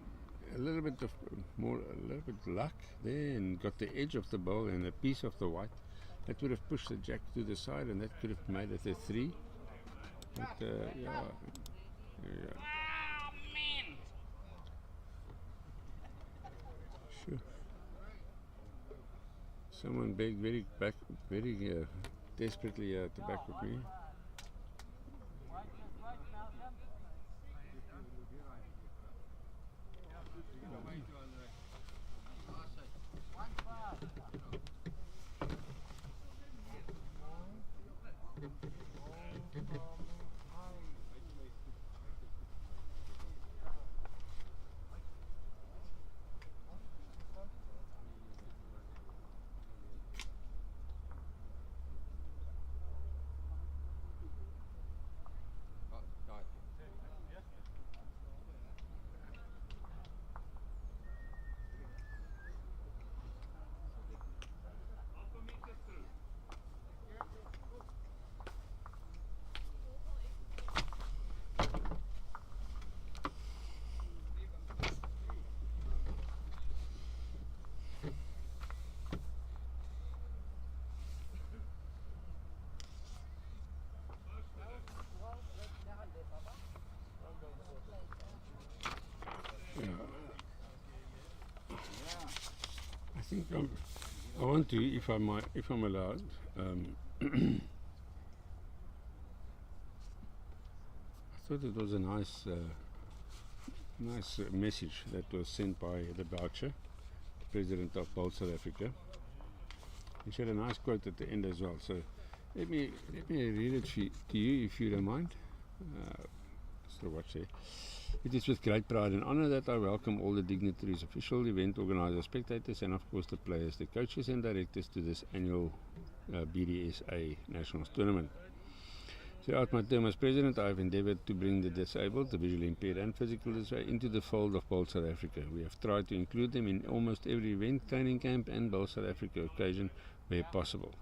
a little bit luck there and got the edge of the ball and a piece of the white. That would have pushed the jack to the side and that could have made it a 3. But yeah. Sure. Someone begged very desperately to back with me. I think I want to, if I'm allowed, thought it was a nice message that was sent by the Boucher, president of Bold South Africa. He shared a nice quote at the end as well. So let me read it to you if you don't mind. Still watch there. It is with great pride and honour that I welcome all the dignitaries, official event organisers, spectators, and of course the players, the coaches and directors to this annual BDSA Nationals tournament. Throughout my term as president, I have endeavoured to bring the disabled, the visually impaired and physical disabled into the fold of Bold South Africa. We have tried to include them in almost every event, training camp and Bold South Africa occasion where possible.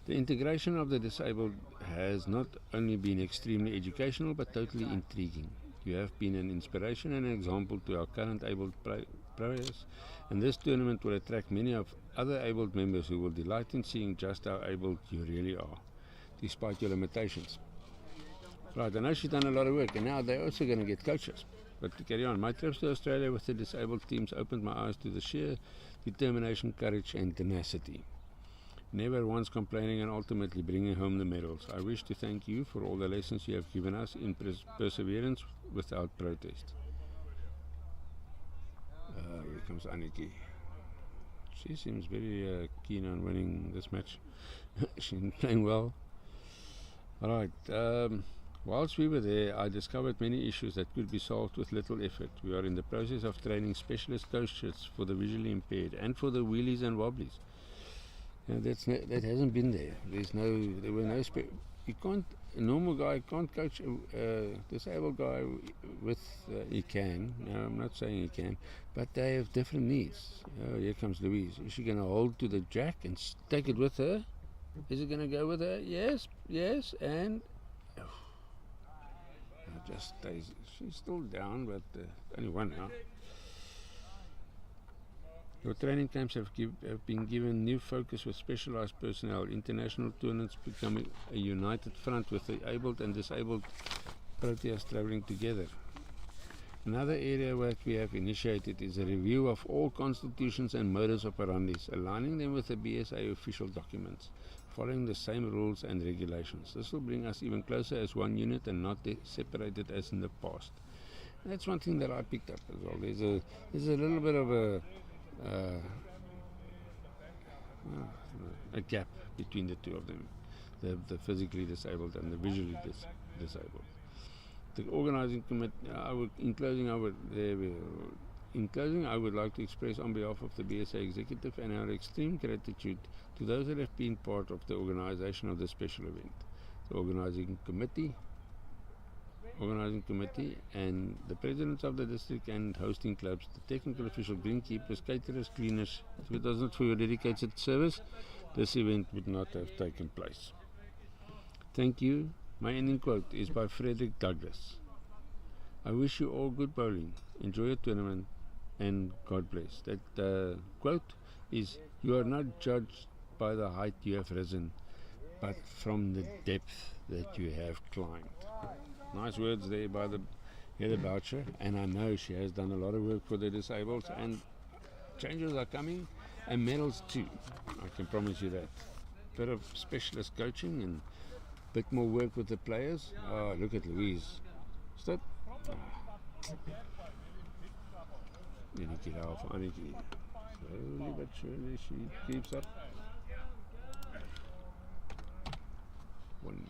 The integration of the disabled has not only been extremely educational but totally intriguing. You have been an inspiration and an example to our current abled players, and this tournament will attract many of other abled members who will delight in seeing just how abled you really are, despite your limitations. Right, I know she's done a lot of work, and now they're also going to get coaches. But to carry on, my trips to Australia with the disabled teams opened my eyes to the sheer determination, courage and tenacity. Never once complaining and ultimately bringing home the medals. I wish to thank you for all the lessons you have given us in perseverance without protest. Here comes Annatjie. She seems very keen on winning this match. She's playing well. Alright, whilst we were there, I discovered many issues that could be solved with little effort. We are in the process of training specialist coaches for the visually impaired and for the wheelies and wobblies. That hasn't been there. There were no you can't, a normal guy can't coach a disabled guy with, he can, no I'm not saying he can, but they have different needs. Oh, here comes Louise. Is she going to hold to the jack and take it with her? Is it going to go with her? Yes, and just stays. She's still down, but only one now. Your training camps have been given new focus with specialized personnel. International tournaments becoming a united front with the abled and disabled Proteas traveling together. Another area that we have initiated is a review of all constitutions and modus operandi, aligning them with the BSA official documents, following the same rules and regulations. This will bring us even closer as one unit and not separated as in the past. And that's one thing that I picked up as well. There's a little bit of a gap between the two of them, the physically disabled and the visually disabled. The organizing committee. In closing, I would like to express on behalf of the BSA executive and our extreme gratitude to those that have been part of the organization of this special event. The organizing committee and the presidents of the district and hosting clubs, the technical officials, greenkeepers, caterers, cleaners. If it was not for your dedicated service, this event would not have taken place. Thank you. My ending quote is by Frederick Douglass. I wish you all good bowling, enjoy your tournament, and God bless. That quote is, you are not judged by the height you have risen, but from the depth that you have climbed. Nice words there by the Helderberg, and I know she has done a lot of work for the disabled, and changes are coming, and medals too. I can promise you that. Bit of specialist coaching and bit more work with the players. Oh, look at Louise. Stop. Then you get off Annatjie. Slowly but surely she keeps up. One.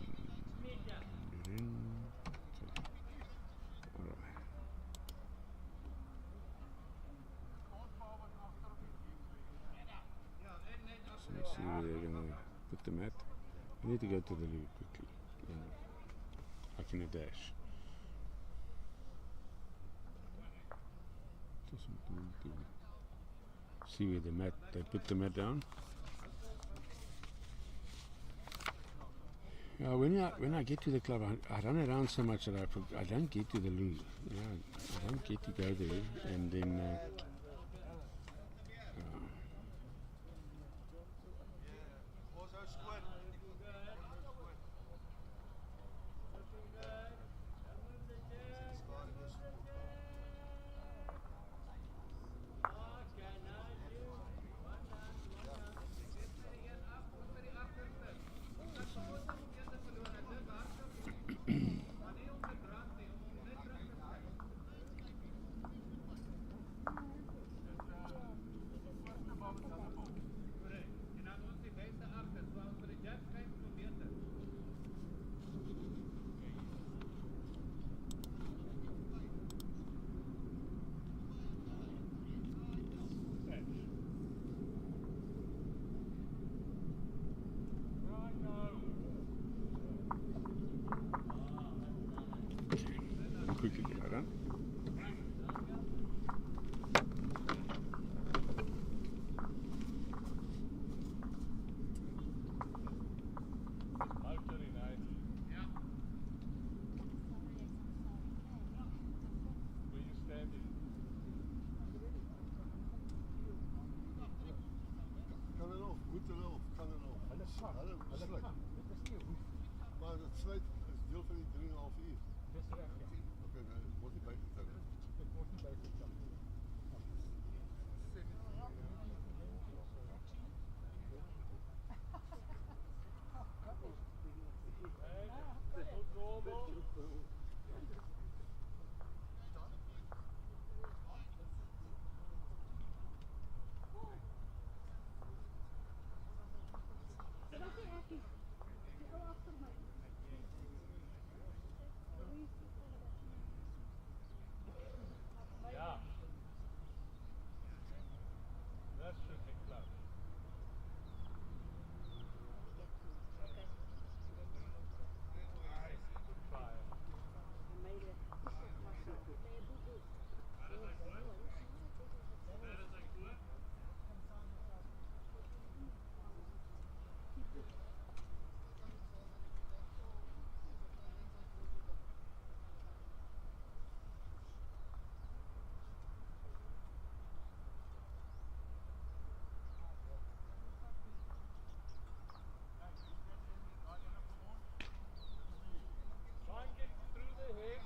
Let's see where they're going to put the mat. I need to go to the loo quickly. Like in a dash. Just want to see where they put the mat down. When I get to the club, I run around so much that I don't get to the loo. I don't get to go there, and then quickly, right? Motoring, eh? Where you standing? Kan er nog, moet er nog, kan er nog. Hulle sluit. Dit is nie hoef. Maar het sluit is deel van die 3,5 uur. Dis reg, ja. Okay, nou word nie bygetel. Dit word nie bygetel. Ja. Dat should be close. Good try. Try and get through the head.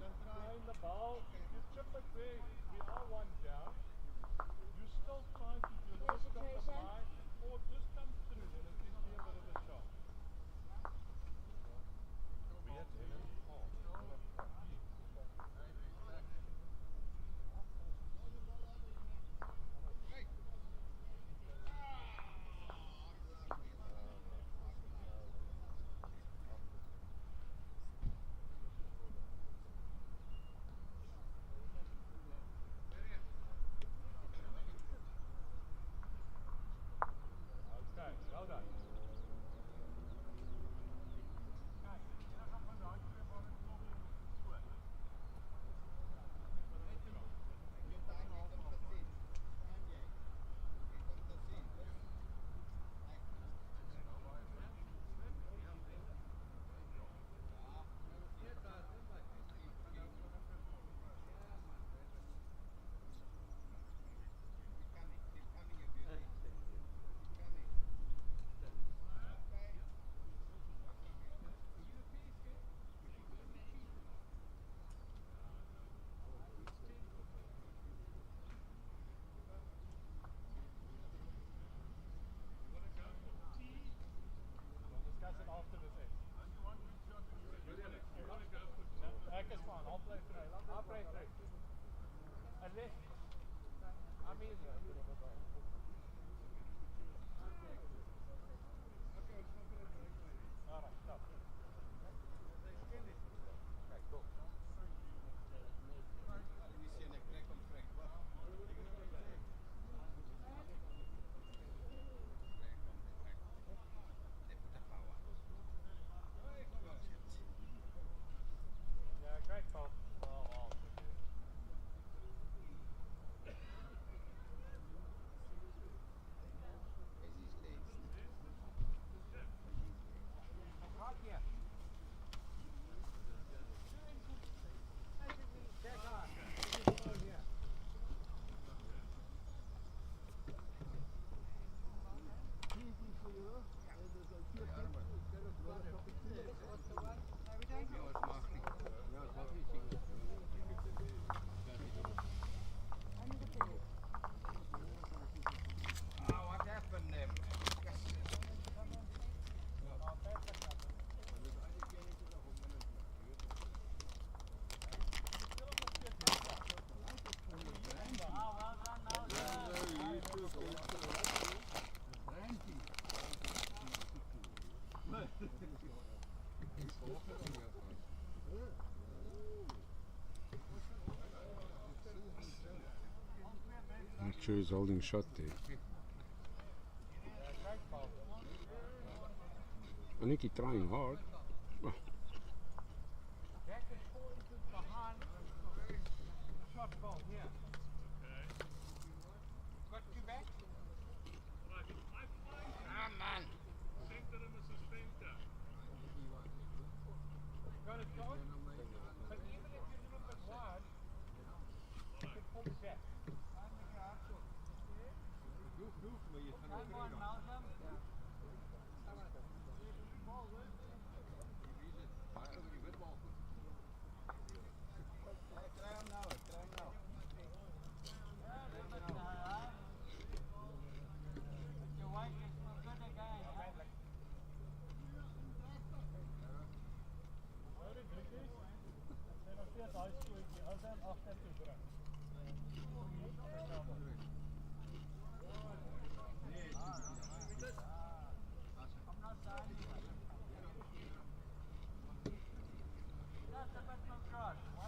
Behind the ball. You chip it there. We are one down. You're still trying to do a lift on the line, or just come through and it gives me a bit of a shot. Weird, Helen. Okay, well done. We'll discuss it after this end. Ek is fine. I'll play three. I'll play three. Unless, I mean, all right, stop. Okay, cool. Yeah, great ball. Oh, wow. Right here. Check on. Here. What happened then? Not sure he's holding shot there. Annatjie trying hard. Oh, Jack is 4 inches behind. Short ball here. Okay. Got you back? Right. I find Ah, man. center and a suspender. Got it, John? But even if you're a little bit wide, you can pull it back. Come on, Malcolm. En dan steeds daai skootjie, as hy hom agtertoe bring.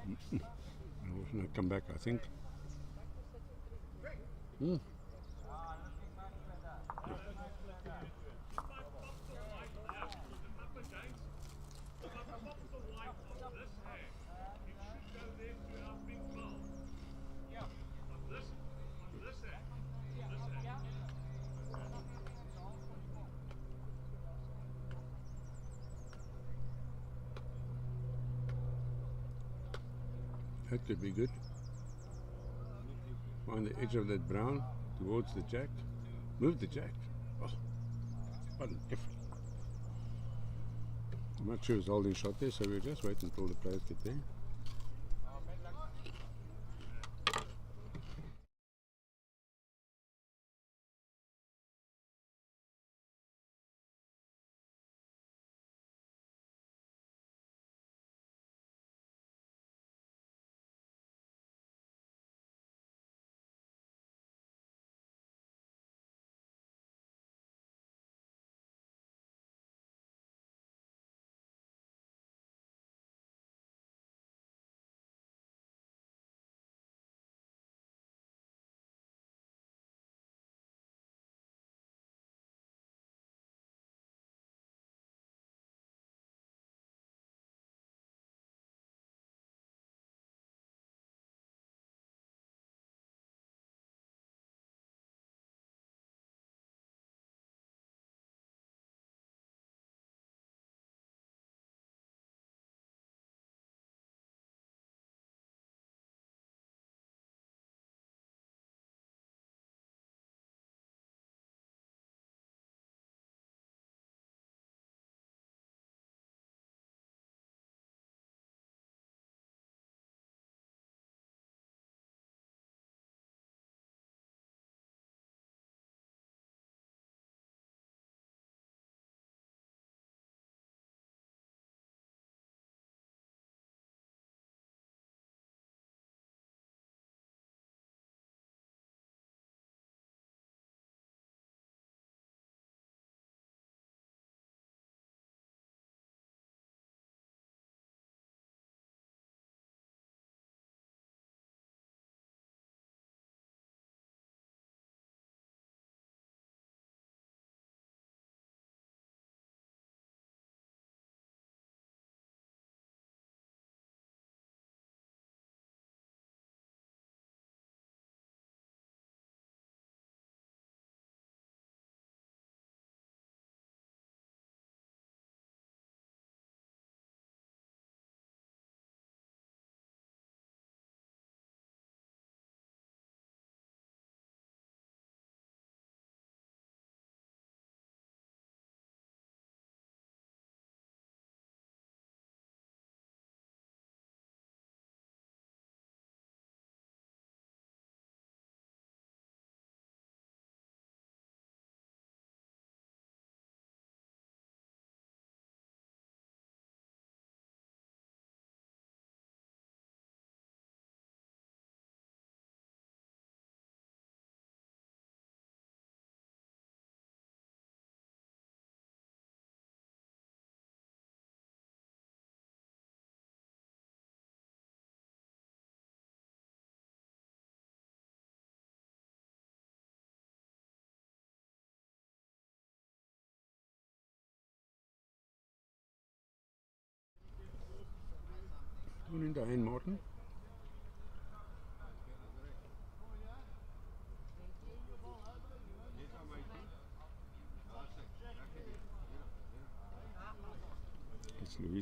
I was going to come back, I think. Mm. That could be good. On the edge of that brown towards the jack. Move the jack. Oh, what an effort. I'm not sure who's holding shot there, so we'll just wait until the players get there. Morning, Diane Martin.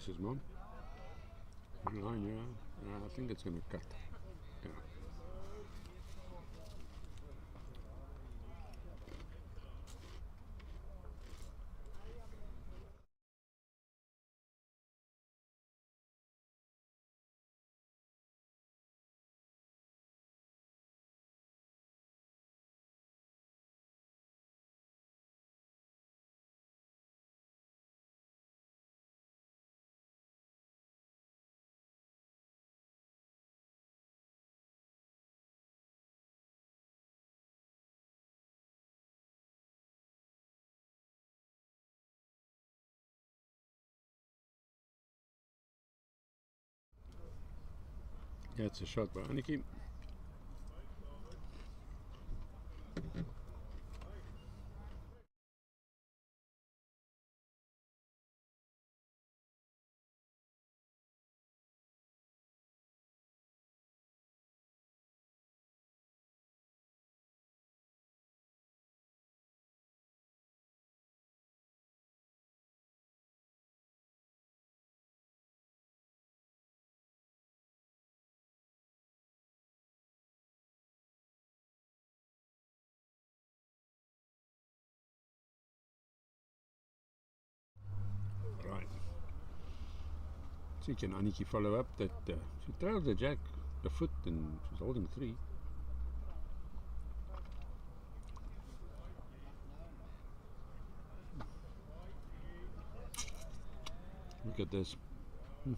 says, Mom. Good line, yeah. I think it's going to cut. Yeah. Yeah, it's a shot by Annatjie. Right. So can Annatjie follow up that she trailed the jack a foot and she's holding 3. Look at this. It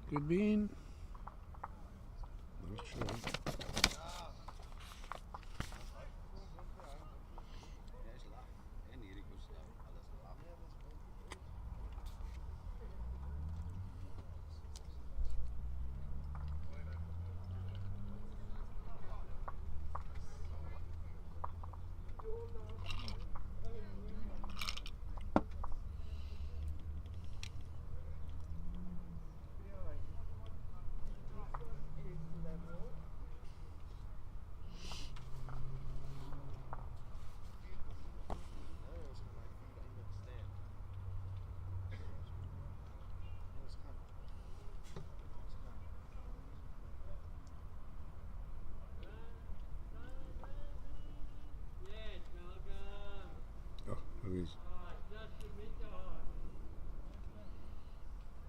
could be in. Not sure. Oh, Louise.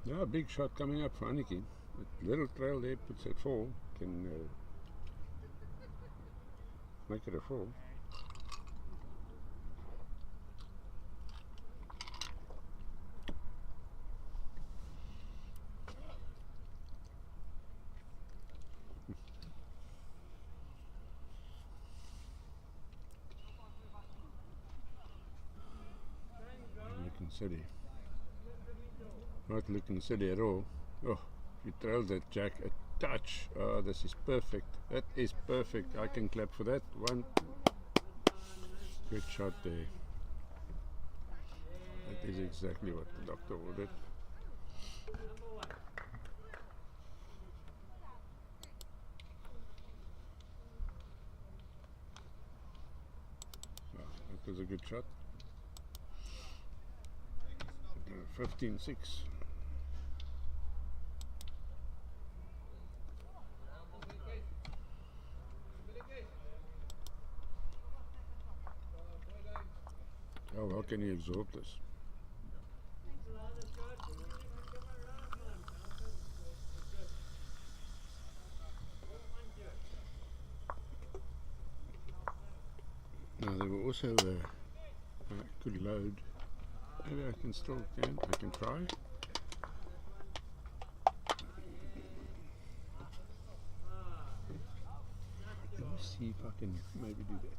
Yeah, big shot coming up for Annatjie. That little trail there puts it 4. Can make it a 4. Looking steady. Not looking steady at all. Oh, he trails that jack a touch. Oh, this is perfect. That is perfect. I can clap for that one. Good shot there. That is exactly what the doctor ordered. Wow, that was a good shot. 15-6. How well can you absorb this? Now there were also good load. Maybe I can still I can try. Let me see if I can maybe do that.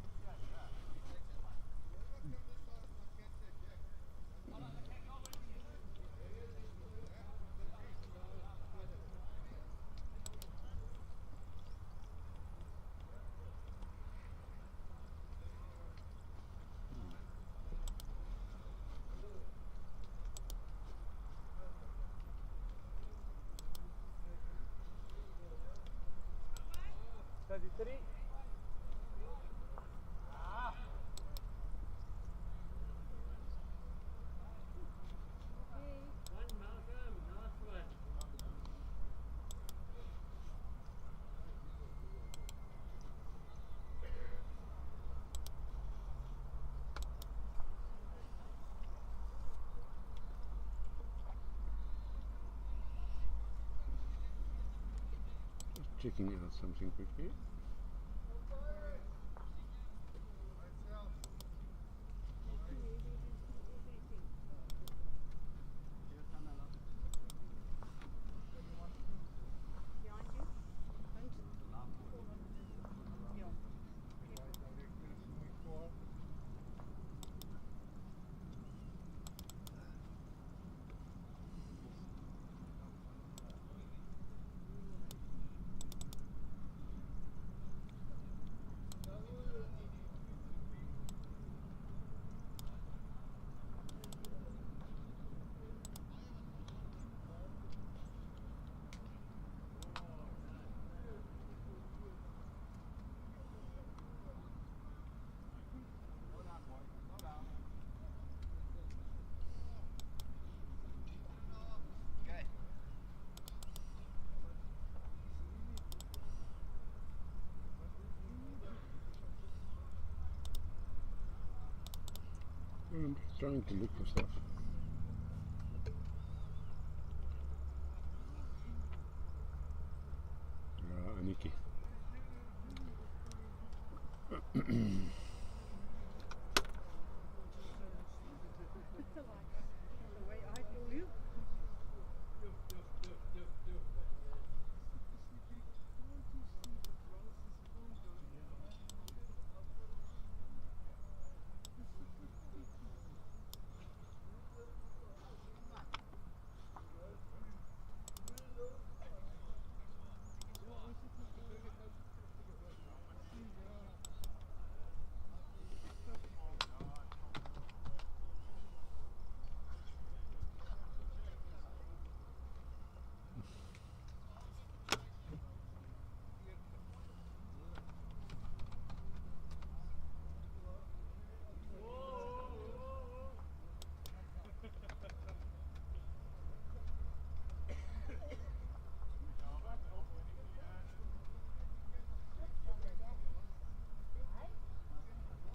checking out something quickly. I'm trying to look for stuff. Annatjie. The way I call you.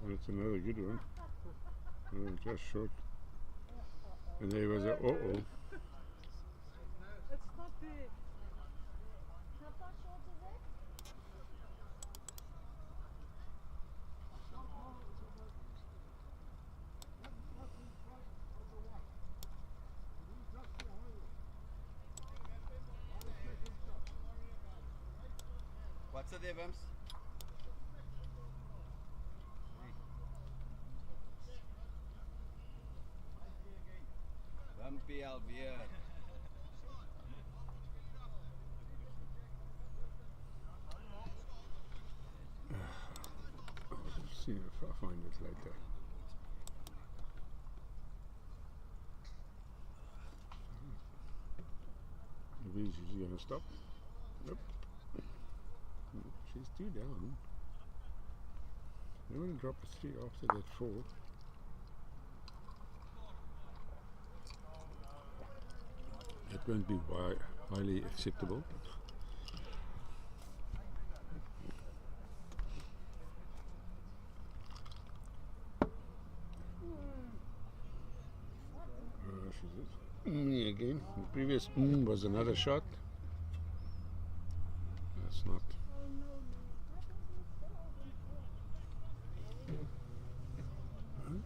That's another good one. Oh, just short. And there was a It's not there. How far short is it? What's the difference? Bumpy alweer. see if I find it later. Louise is going to stop. Nope. She's too down. I want to drop a 3 after that 4. It won't be highly acceptable. She's me again. The previous was another shot. That's not.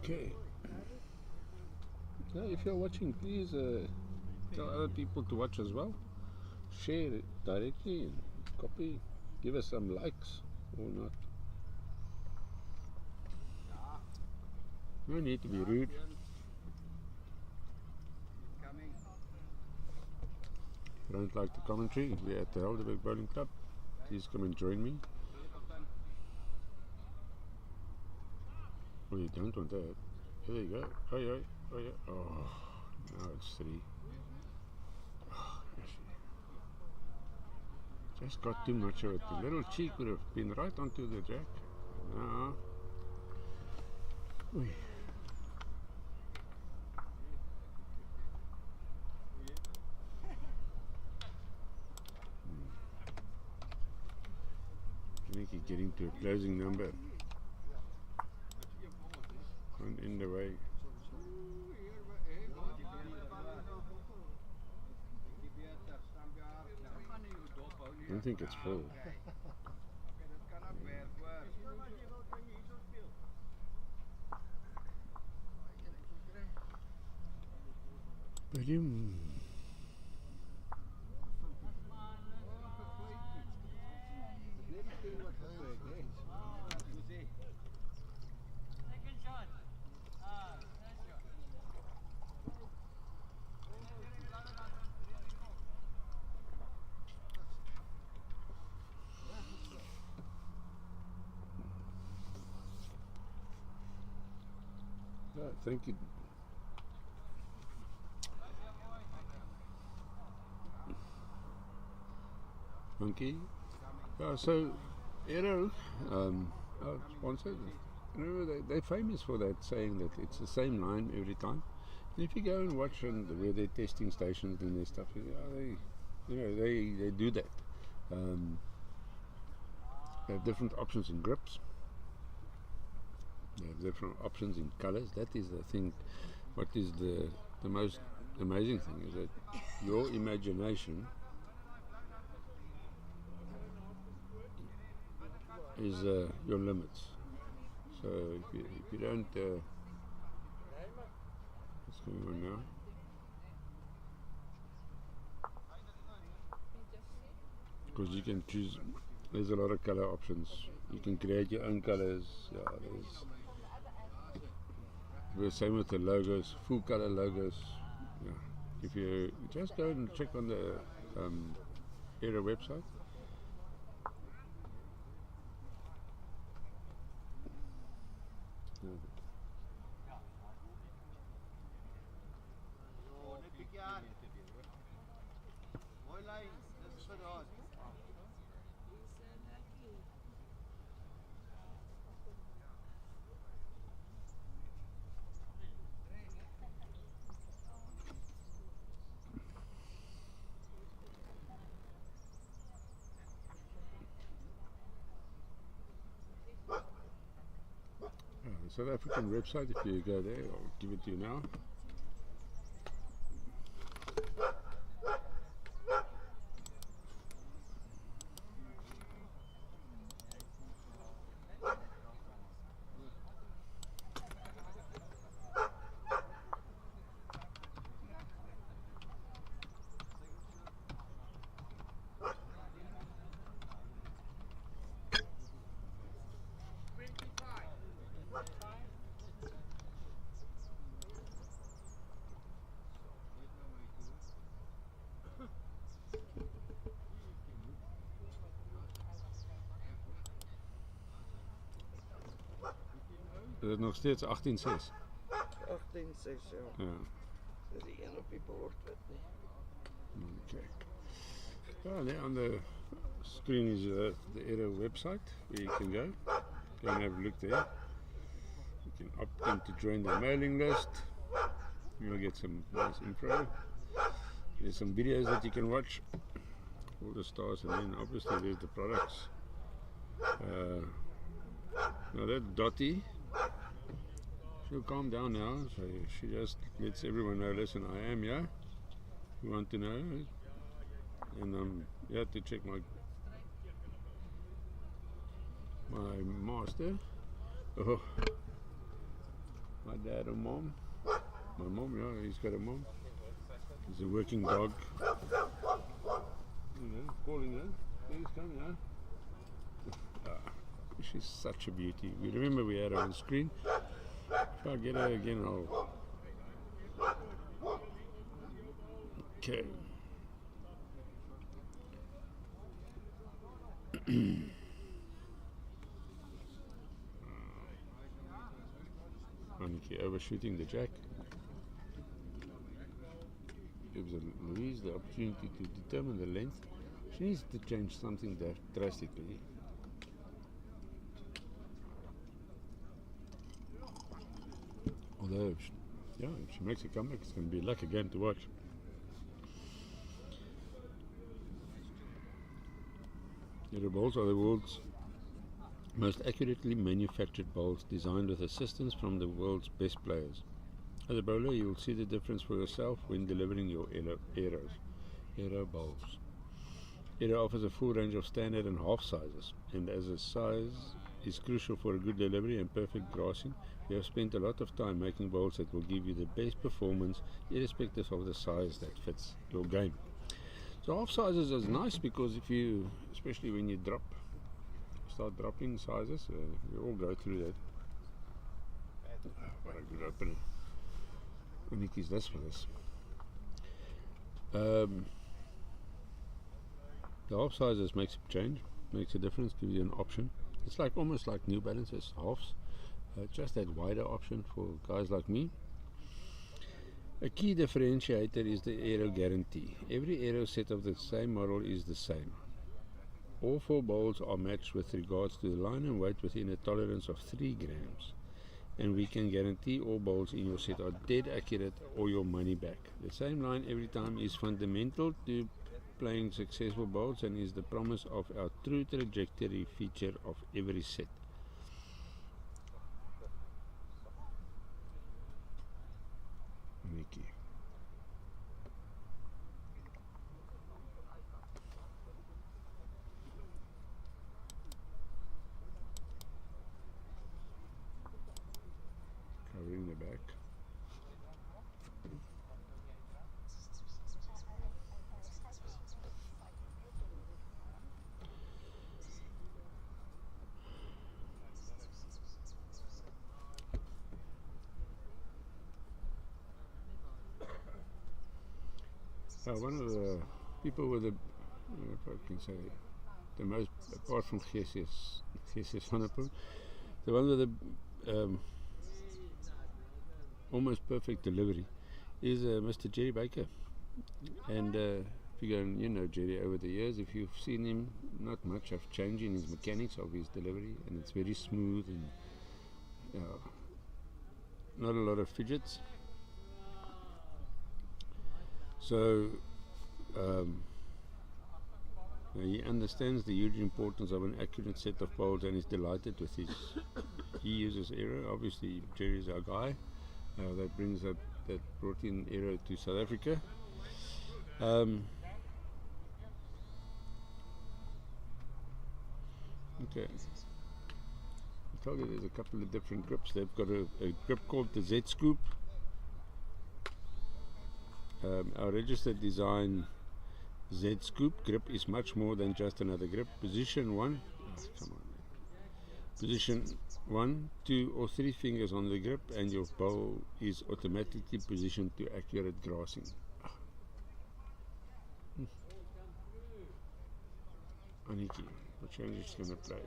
Okay. Now, if you're watching, please tell other people to watch as well. Share it directly and copy. Give us some likes or not. No need to be rude. If you don't like the commentary, we're at the Helderberg Bowling Club. Please come and join me. Oh, you don't want that. There you go. Oh, yeah. Oh, yeah. Oh, now it's 3. Oh, just got too much of it. The little cheek would have been right onto the jack. No. Oy. Annatjie getting to a closing number. One in the way. Huh? think it's full. Boom. Yeah, thank you. Monkey. Yeah, so Aero, our sponsor, remember they're famous for that, saying that it's the same line every time. And if you go and watch where they're testing stations and their stuff, they do that. They have different options in grips. They have different options in colors. That is the thing. What is the most amazing thing is that your imagination is your limits. So if you don't, what's going on now? Because you can choose. There's a lot of color options. You can create your own colors. Yeah, the same with the logos, full color logos. Yeah. If you just go and check on the Aero website. Yeah. The South African website, if you go there, I'll give it to you now. Is het nog steeds 18,6? 18,6, ja. Ja. Dat is die een op je boord. Okay. Yeah, there on the screen is the Aero website where you can go. Go and have a look there. You can opt in to join the mailing list. You'll get some nice info. There's some videos that you can watch. All the stars, and then obviously there's the products. Now that Dottie, she'll calm down now, so she just lets everyone know, listen, I am here. You want to know? And you have to check my master. Oh, my dad or mom. My mom, yeah, he's got a mom. He's a working dog. You know, calling her. He's coming out. She's such a beauty. We remember we had her on screen. If I get her again, I'll. Okay. Annatjie overshooting the jack. Gives Louise the opportunity to determine the length. She needs to change something drastically. Although, if she makes a comeback, it's going to be like a game to watch. Aero bowls are the world's most accurately manufactured bowls, designed with assistance from the world's best players. As a bowler, you will see the difference for yourself when delivering your Aero bowls. It offers a full range of standard and half sizes, and as a size is crucial for a good delivery and perfect grassing, we have spent a lot of time making bowls that will give you the best performance irrespective of the size that fits your game. So half sizes is nice because if you, especially when you start dropping sizes, we all go through that. What a good opener. Annatjie's this for this. The half sizes makes a change, makes a difference, gives you an option. It's like almost like New Balances halves, just that wider option for guys like me. A key differentiator is the aero guarantee. Every aero set of the same model is the same. All 4 bowls are matched with regards to the line and weight within a tolerance of 3 grams. And we can guarantee all bowls in your set are dead accurate or your money back. The same line every time is fundamental to playing successful bowls and is the promise of our true trajectory feature of every set. Annatjie. Covering the back. One of the people with the, if I can say, the most, apart from Jesus Vanderpoel, the one with the almost perfect delivery is Mr. Jerry Baker. And if you go and you know Jerry over the years, if you've seen him, not much have changed in his mechanics of his delivery, and it's very smooth and not a lot of fidgets. So he understands the huge importance of an accurate set of bowls and is delighted with his. He uses aero. Obviously, Jerry's our guy. That brought in aero to South Africa. Okay. I told you there's a couple of different grips. They've got a grip called the Z Scoop. Our registered design Z Scoop grip is much more than just another grip. Position 1, Position 1, 2 or 3 fingers on the grip and your bowl is automatically positioned to accurate grassing. Annatjie, what change is going to play?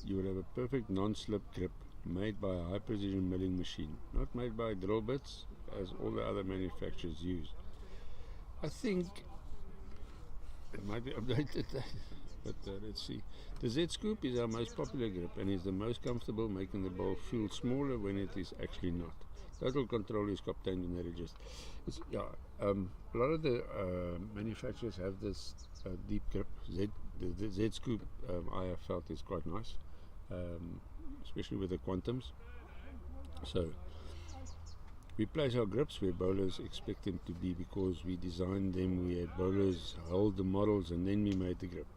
You will have a perfect non-slip grip made by a high precision milling machine, not made by drill bits as all the other manufacturers use. I think it might be updated, but let's see. The Z Scoop is our most popular grip and is the most comfortable, making the bowl feel smaller when it is actually not. Total control is obtained in the register. A lot of the manufacturers have this deep grip. The Z Scoop I have felt is quite nice. Especially with the quantums. So we place our grips where bowlers expect them to be because we designed them where bowlers hold the models and then we made the grip.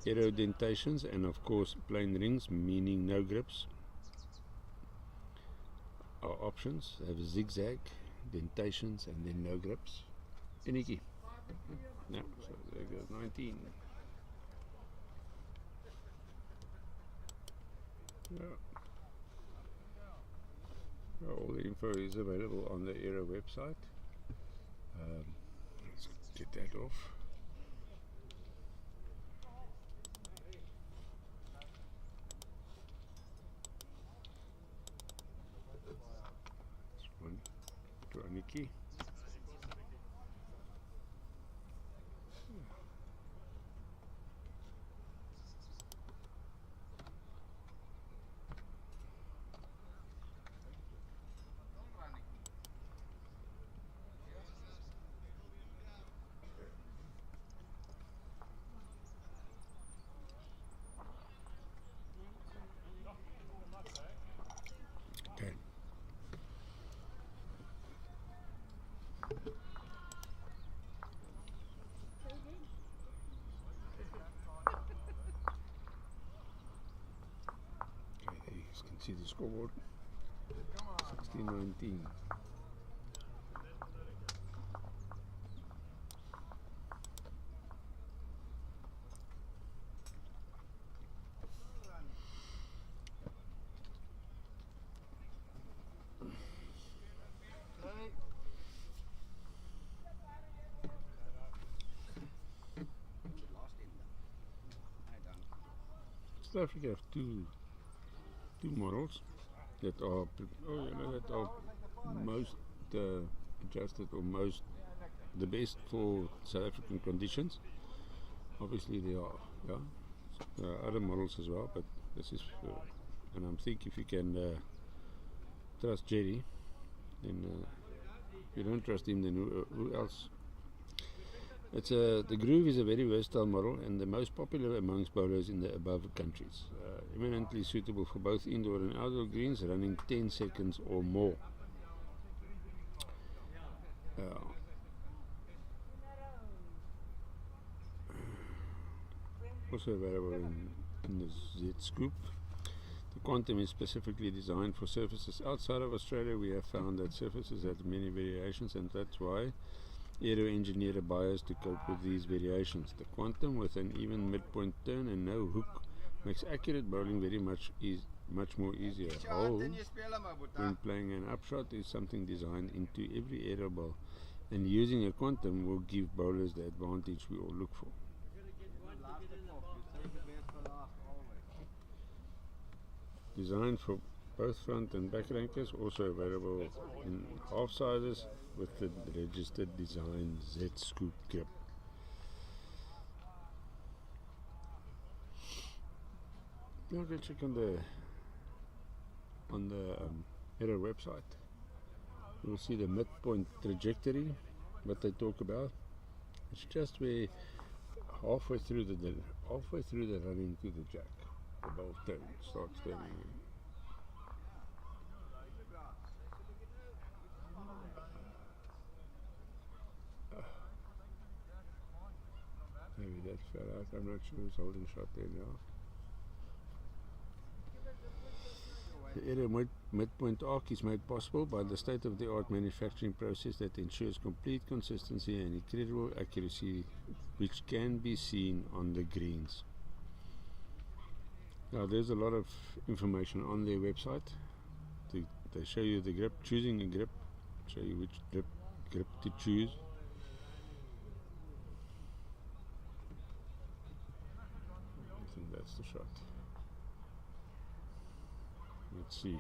Aero dentations and of course plain rings, meaning no grips. Our options have zigzag, dentations and then no grips. Annatjie. No, so there goes 19. Yeah. All the info is available on the Aero website. Let's get that off. This one to Annatjie. see the scoreboard. 16-19. South Africa have two models that are that are most adjusted or most the best for South African conditions. Obviously there are other models as well, but this is and I'm thinking if you can trust Jerry, then if you don't trust him, then who else? It's the Groove is a very versatile model and the most popular amongst bowlers in the above countries. Eminently suitable for both indoor and outdoor greens, running 10 seconds or more. Also available in the Z Scoop. The Quantum is specifically designed for surfaces outside of Australia. We have found that surfaces have many variations, and that's why Aero engineered a bias to cope with these variations. The Quantum, with an even midpoint turn and no hook, makes accurate bowling very much more easier. Hole, when playing an upshot, is something designed into every aero ball, and using a Quantum will give bowlers the advantage we all look for. Designed for both front and back rankers, also available in half sizes with the registered design Z Scoop grip. Now go check on the Aero website. You'll see the midpoint trajectory, what they talk about. It's just where halfway through the running to the jack, the ball starts turning. Maybe that fell out. I'm not sure who's holding shot there now. The Aero midpoint arc is made possible by the state-of-the-art manufacturing process that ensures complete consistency and incredible accuracy, which can be seen on the greens. Now there's a lot of information on their website. They show you the grip, choosing a grip, show you which grip to choose. I think that's the shot. Let's see.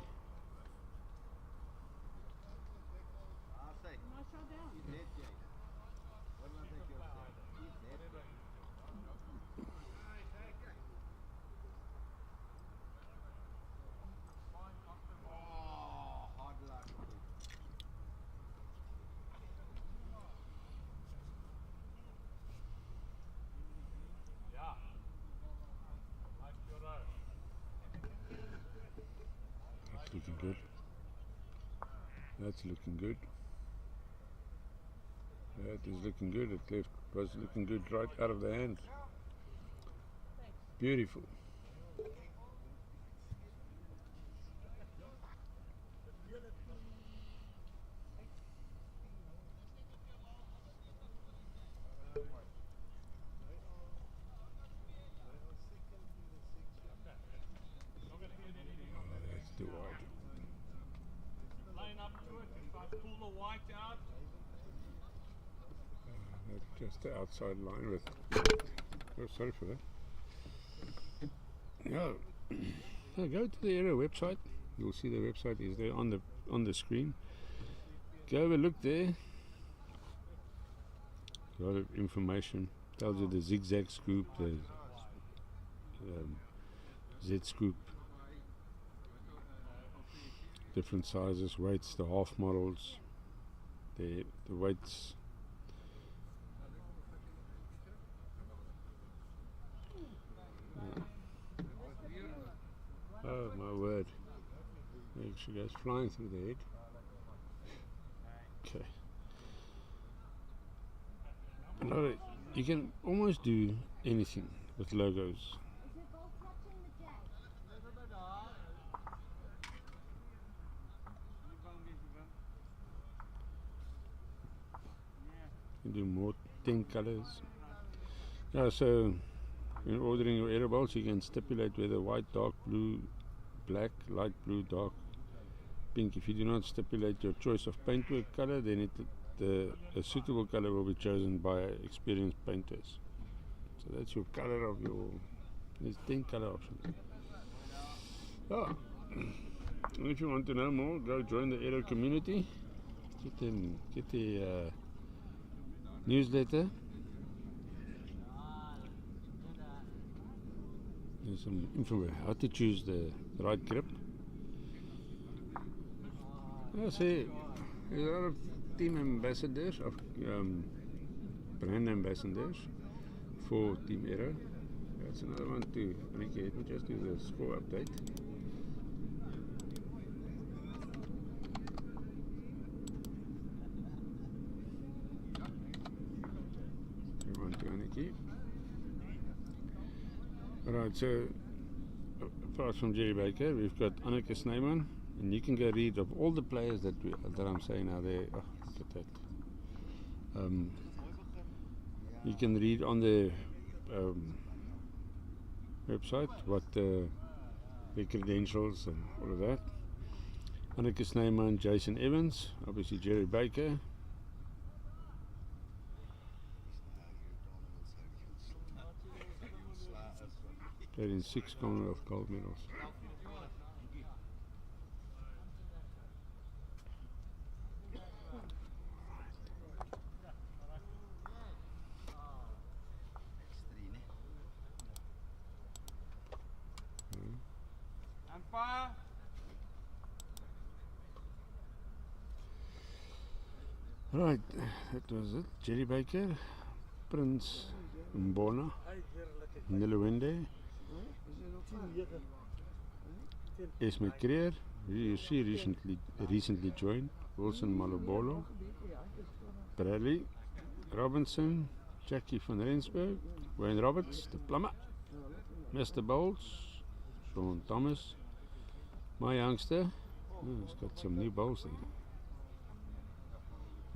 Looking good. That's looking good. That is looking good. It was looking good right out of the hand. Beautiful. Too wide. Line up to it, if I pull the white out. That's just the outside line with. Oh, sorry for that. Yeah, go to the Aero website. You'll see the website is there on the screen. Go have a look there. A lot of information. Tells you the zigzag scoop, the Z scoop. Different sizes, weights, the half models, the weights. Oh my word! She goes flying through the head. Okay. You can almost do anything with logos. Is it ball clutching the jack? can do more 10 colors. Yeah, so when ordering your arrow bolts, you can stipulate whether white, dark blue, black, light blue, dark pink. If you do not stipulate your choice of paintwork color, then a suitable color will be chosen by experienced painters. So that's your color of your, there's 10 color options. Oh, and if you want to know more, go join the arrow community. Get the newsletter. There's some info how to choose the right grip. I say there's a lot of team ambassadors, of brand ambassadors for Team Arrow. That's another one too. Annatjie, let me just do the score update. One to Annatjie. Alright, so apart from Jerry Baker, we've got Anneke Snyman, and you can go read of all the players that I'm saying now there. Oh, look at that. You can read on the website what their credentials and all of that. Anneke Snyman, Jason Evans, obviously Jerry Baker. Played in 6 Commonwealth gold medals. Right, that was it. Jerry Baker, Prince Mbona, Nilwende, Esme Creer, she recently joined, Wilson Malobolo, Bradley Robinson, Jackie van Rensburg, Wayne Roberts, the plumber, Mr. Bowles, Sean Thomas, my youngster, he's got some new bowls there.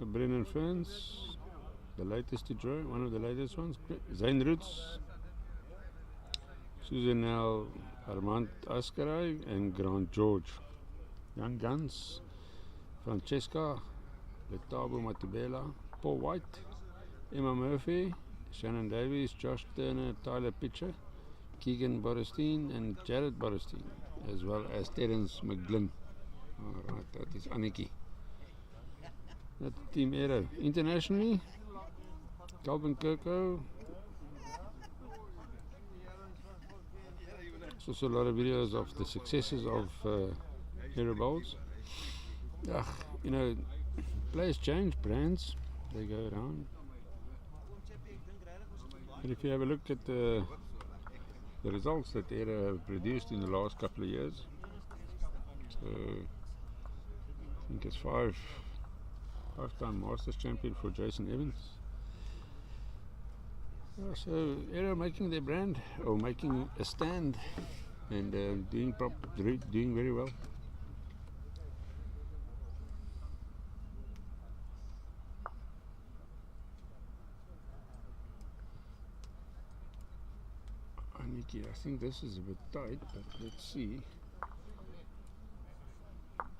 Brennan Ferns, the latest to join, one of the latest ones. Zane Roots, Susanel Armand Ascaray, and Grant George. Young Guns, Francesca Letabo Matubela, Paul White, Emma Murphy, Shannon Davies, Josh Turner, Tyler Pitcher, Keegan Borestein, and Jared Borestein, as well as Terence McGlynn. Alright, that is Annatjie. That's Team Arrow. Internationally, Calvin Kirko. There's also a lot of videos of the successes of arrow bowls. You know, players change, brands, they go around. But if you have a look at the results that Arrow have produced in the last couple of years, so I think it's five-time Masters champion for Jason Evans. So Arrow making their brand, or making a stand, and doing very well. Annatjie, I think this is a bit tight, but let's see.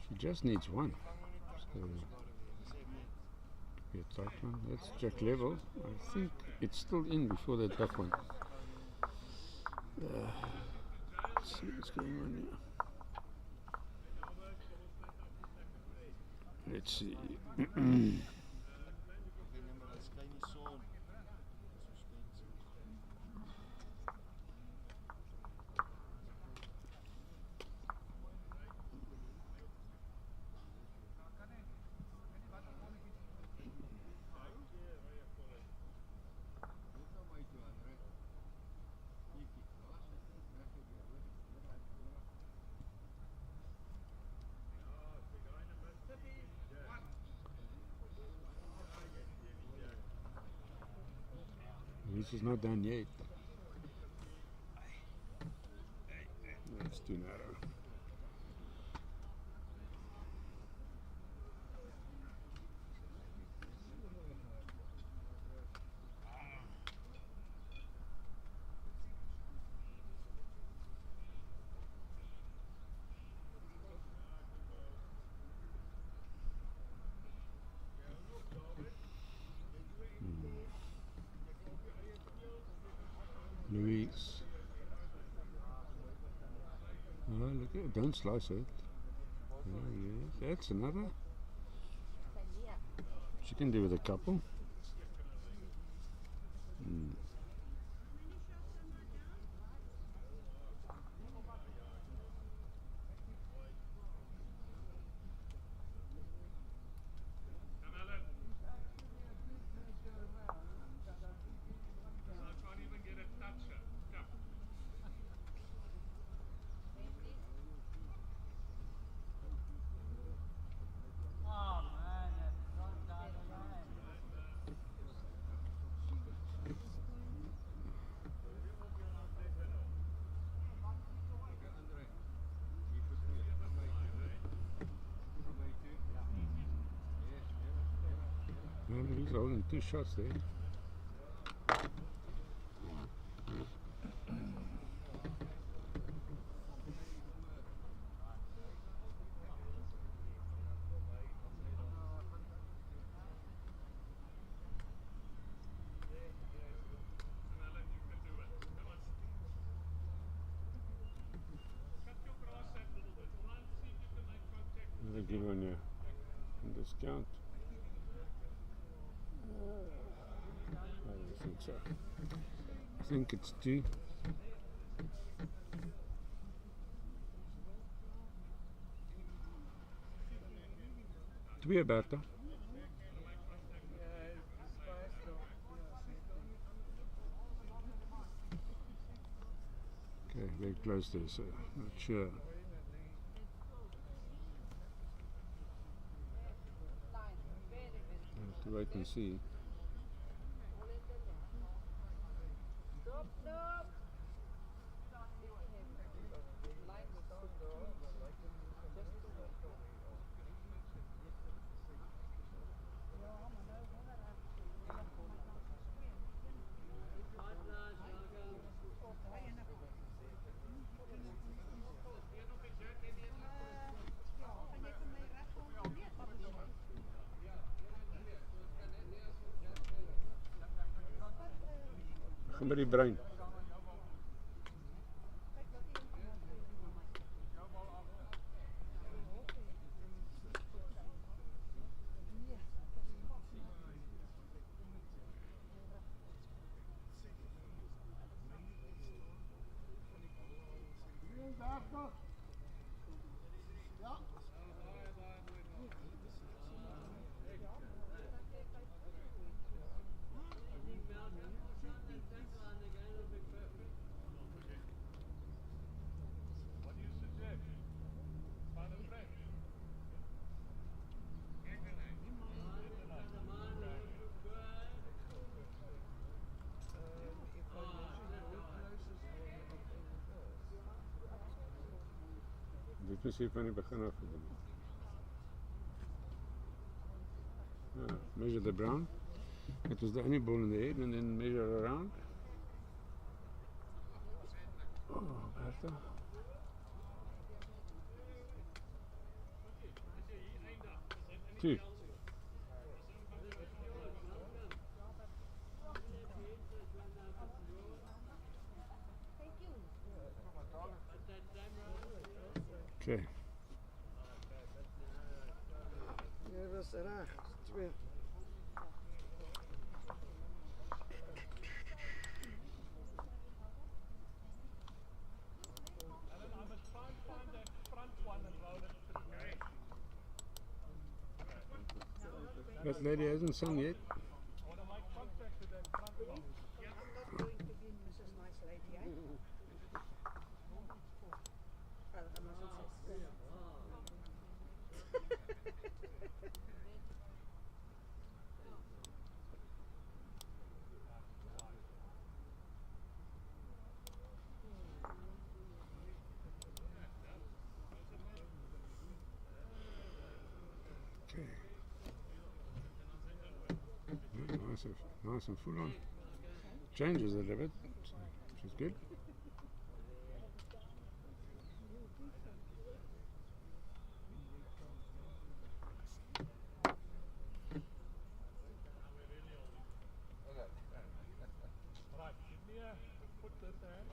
She just needs one. So be a tight one. Let's check level. I think it's still in before that back one. Let's see what's going on here. Let's see. This is not done yet. That's too narrow. Don't slice it. Oh, yes, that's another. She can do with a couple. Come, Alan. I can't even get a toucher. Come. Oh man, that's not that bad. Well, he's holding 2 shots there. Alan, you can do it. Come on. Cut your grass that little bit. Try and see if you can make contact with Another good one here. And discount. I don't think so. I think it's 2. Twee Bertha. Okay, very close there, so not sure. Have to wait and see. Gaan by die brein. What do you suggest? Find a friend. Dit is hier van die begin af gedoen. Measure the brown. It was the only ball in the head and then measure around. Oh, Bertha. Two. Okay. Ja, dat is reg. 2. Alan, I must try and find that front one and roll it through. That lady hasn't sung yet. I want to make contact with that front one. I'm not going to be Mrs. Nice Lady, eh? I mustn't say Okay. Nice and full on. Changes a little bit, which is good. Right, give me a foot this hand.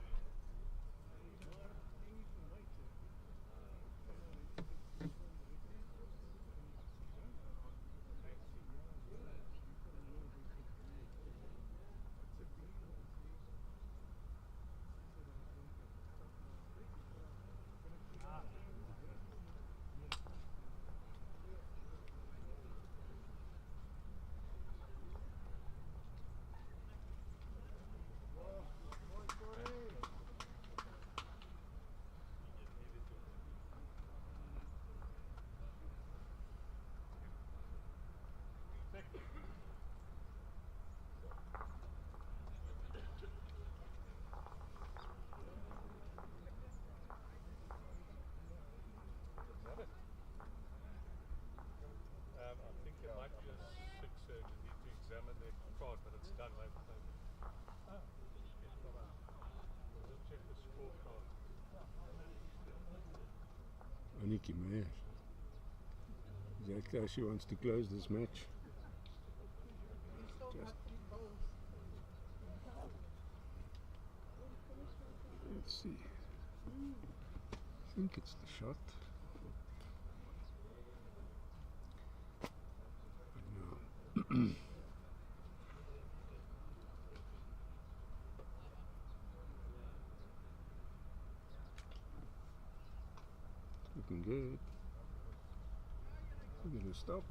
examine their card, but it's done, right? Just check the scorecard. Annatjie Meyer. Exactly how she wants to close this match. Just let's see. I think it's the shot. But no. Looking good. We're gonna stop.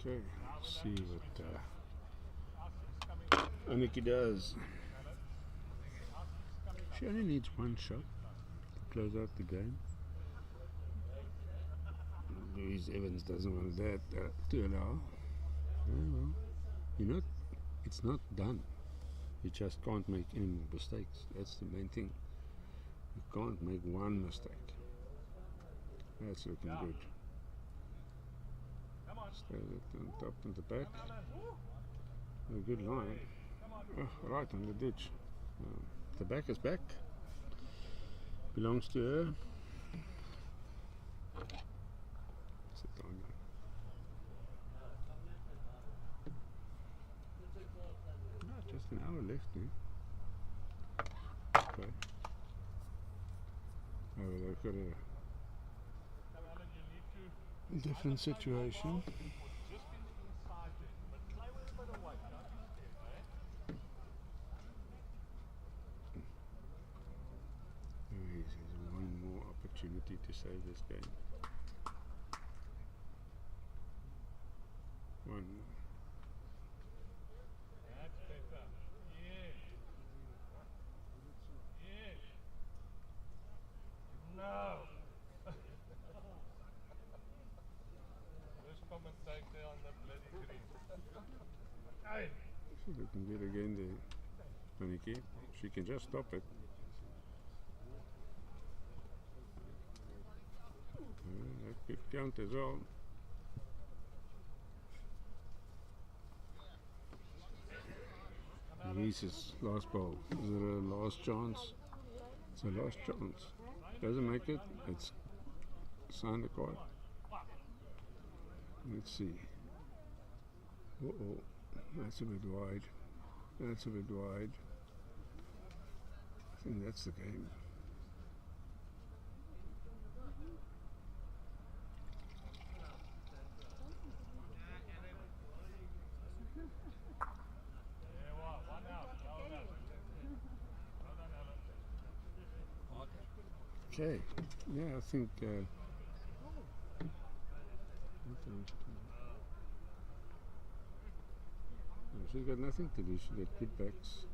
Okay, let's see what Annatjie does. She only needs one shot to close out the game. Louise Evans doesn't want that to allow. Well, it's not done. You just can't make any more mistakes. That's the main thing. You can't make one mistake. That's looking good. Stay that on top and the back. A good line. Oh, right on the ditch. The back is back. Belongs to her. Sit on there. Just an hour left, eh? Okay. Oh, they've got a different situation. There's one more opportunity to save this game. One more. That's better. Yes. Yes. No. First commentator on the bloody green. Hey. She's looking good again there, Annatjie. She can just stop it. That could count as well. Louise's last ball. Is it a last chance? It's a last chance. Doesn't make it. It's signed the card. Let's see. Uh-oh. That's a bit wide. That's a bit wide. I think that's the game. Okay. Yeah, I think. She's got nothing to do. She got good backs.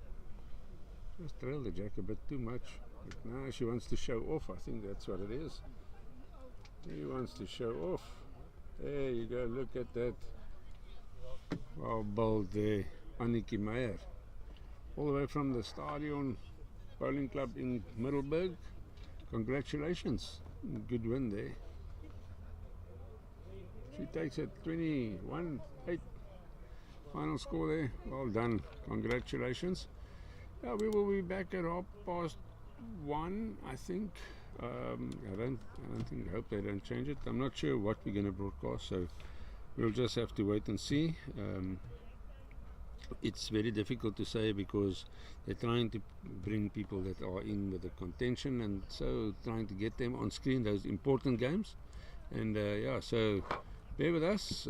Just trail the jack a bit too much. But now she wants to show off. I think that's what it is. He wants to show off. There you go. Look at that. Well bowled there, Annatjie Meyer. All the way from the Stadion Bowling Club in Middelburg. Congratulations. Good win there. She takes it 21-8. Final score there. Well done. Congratulations. Yeah, we will be back at 1:30, I think. I hope they don't change it. I'm not sure what we're going to broadcast, so we'll just have to wait and see. It's very difficult to say because they're trying to bring people that are in with the contention, and so trying to get them on screen, those important games. And yeah, so bear with us.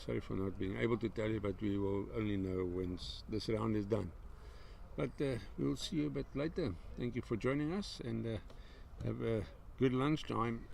Sorry for not being able to tell you, but we will only know when this round is done. But we'll see you a bit later. Thank you for joining us, and have a good lunchtime.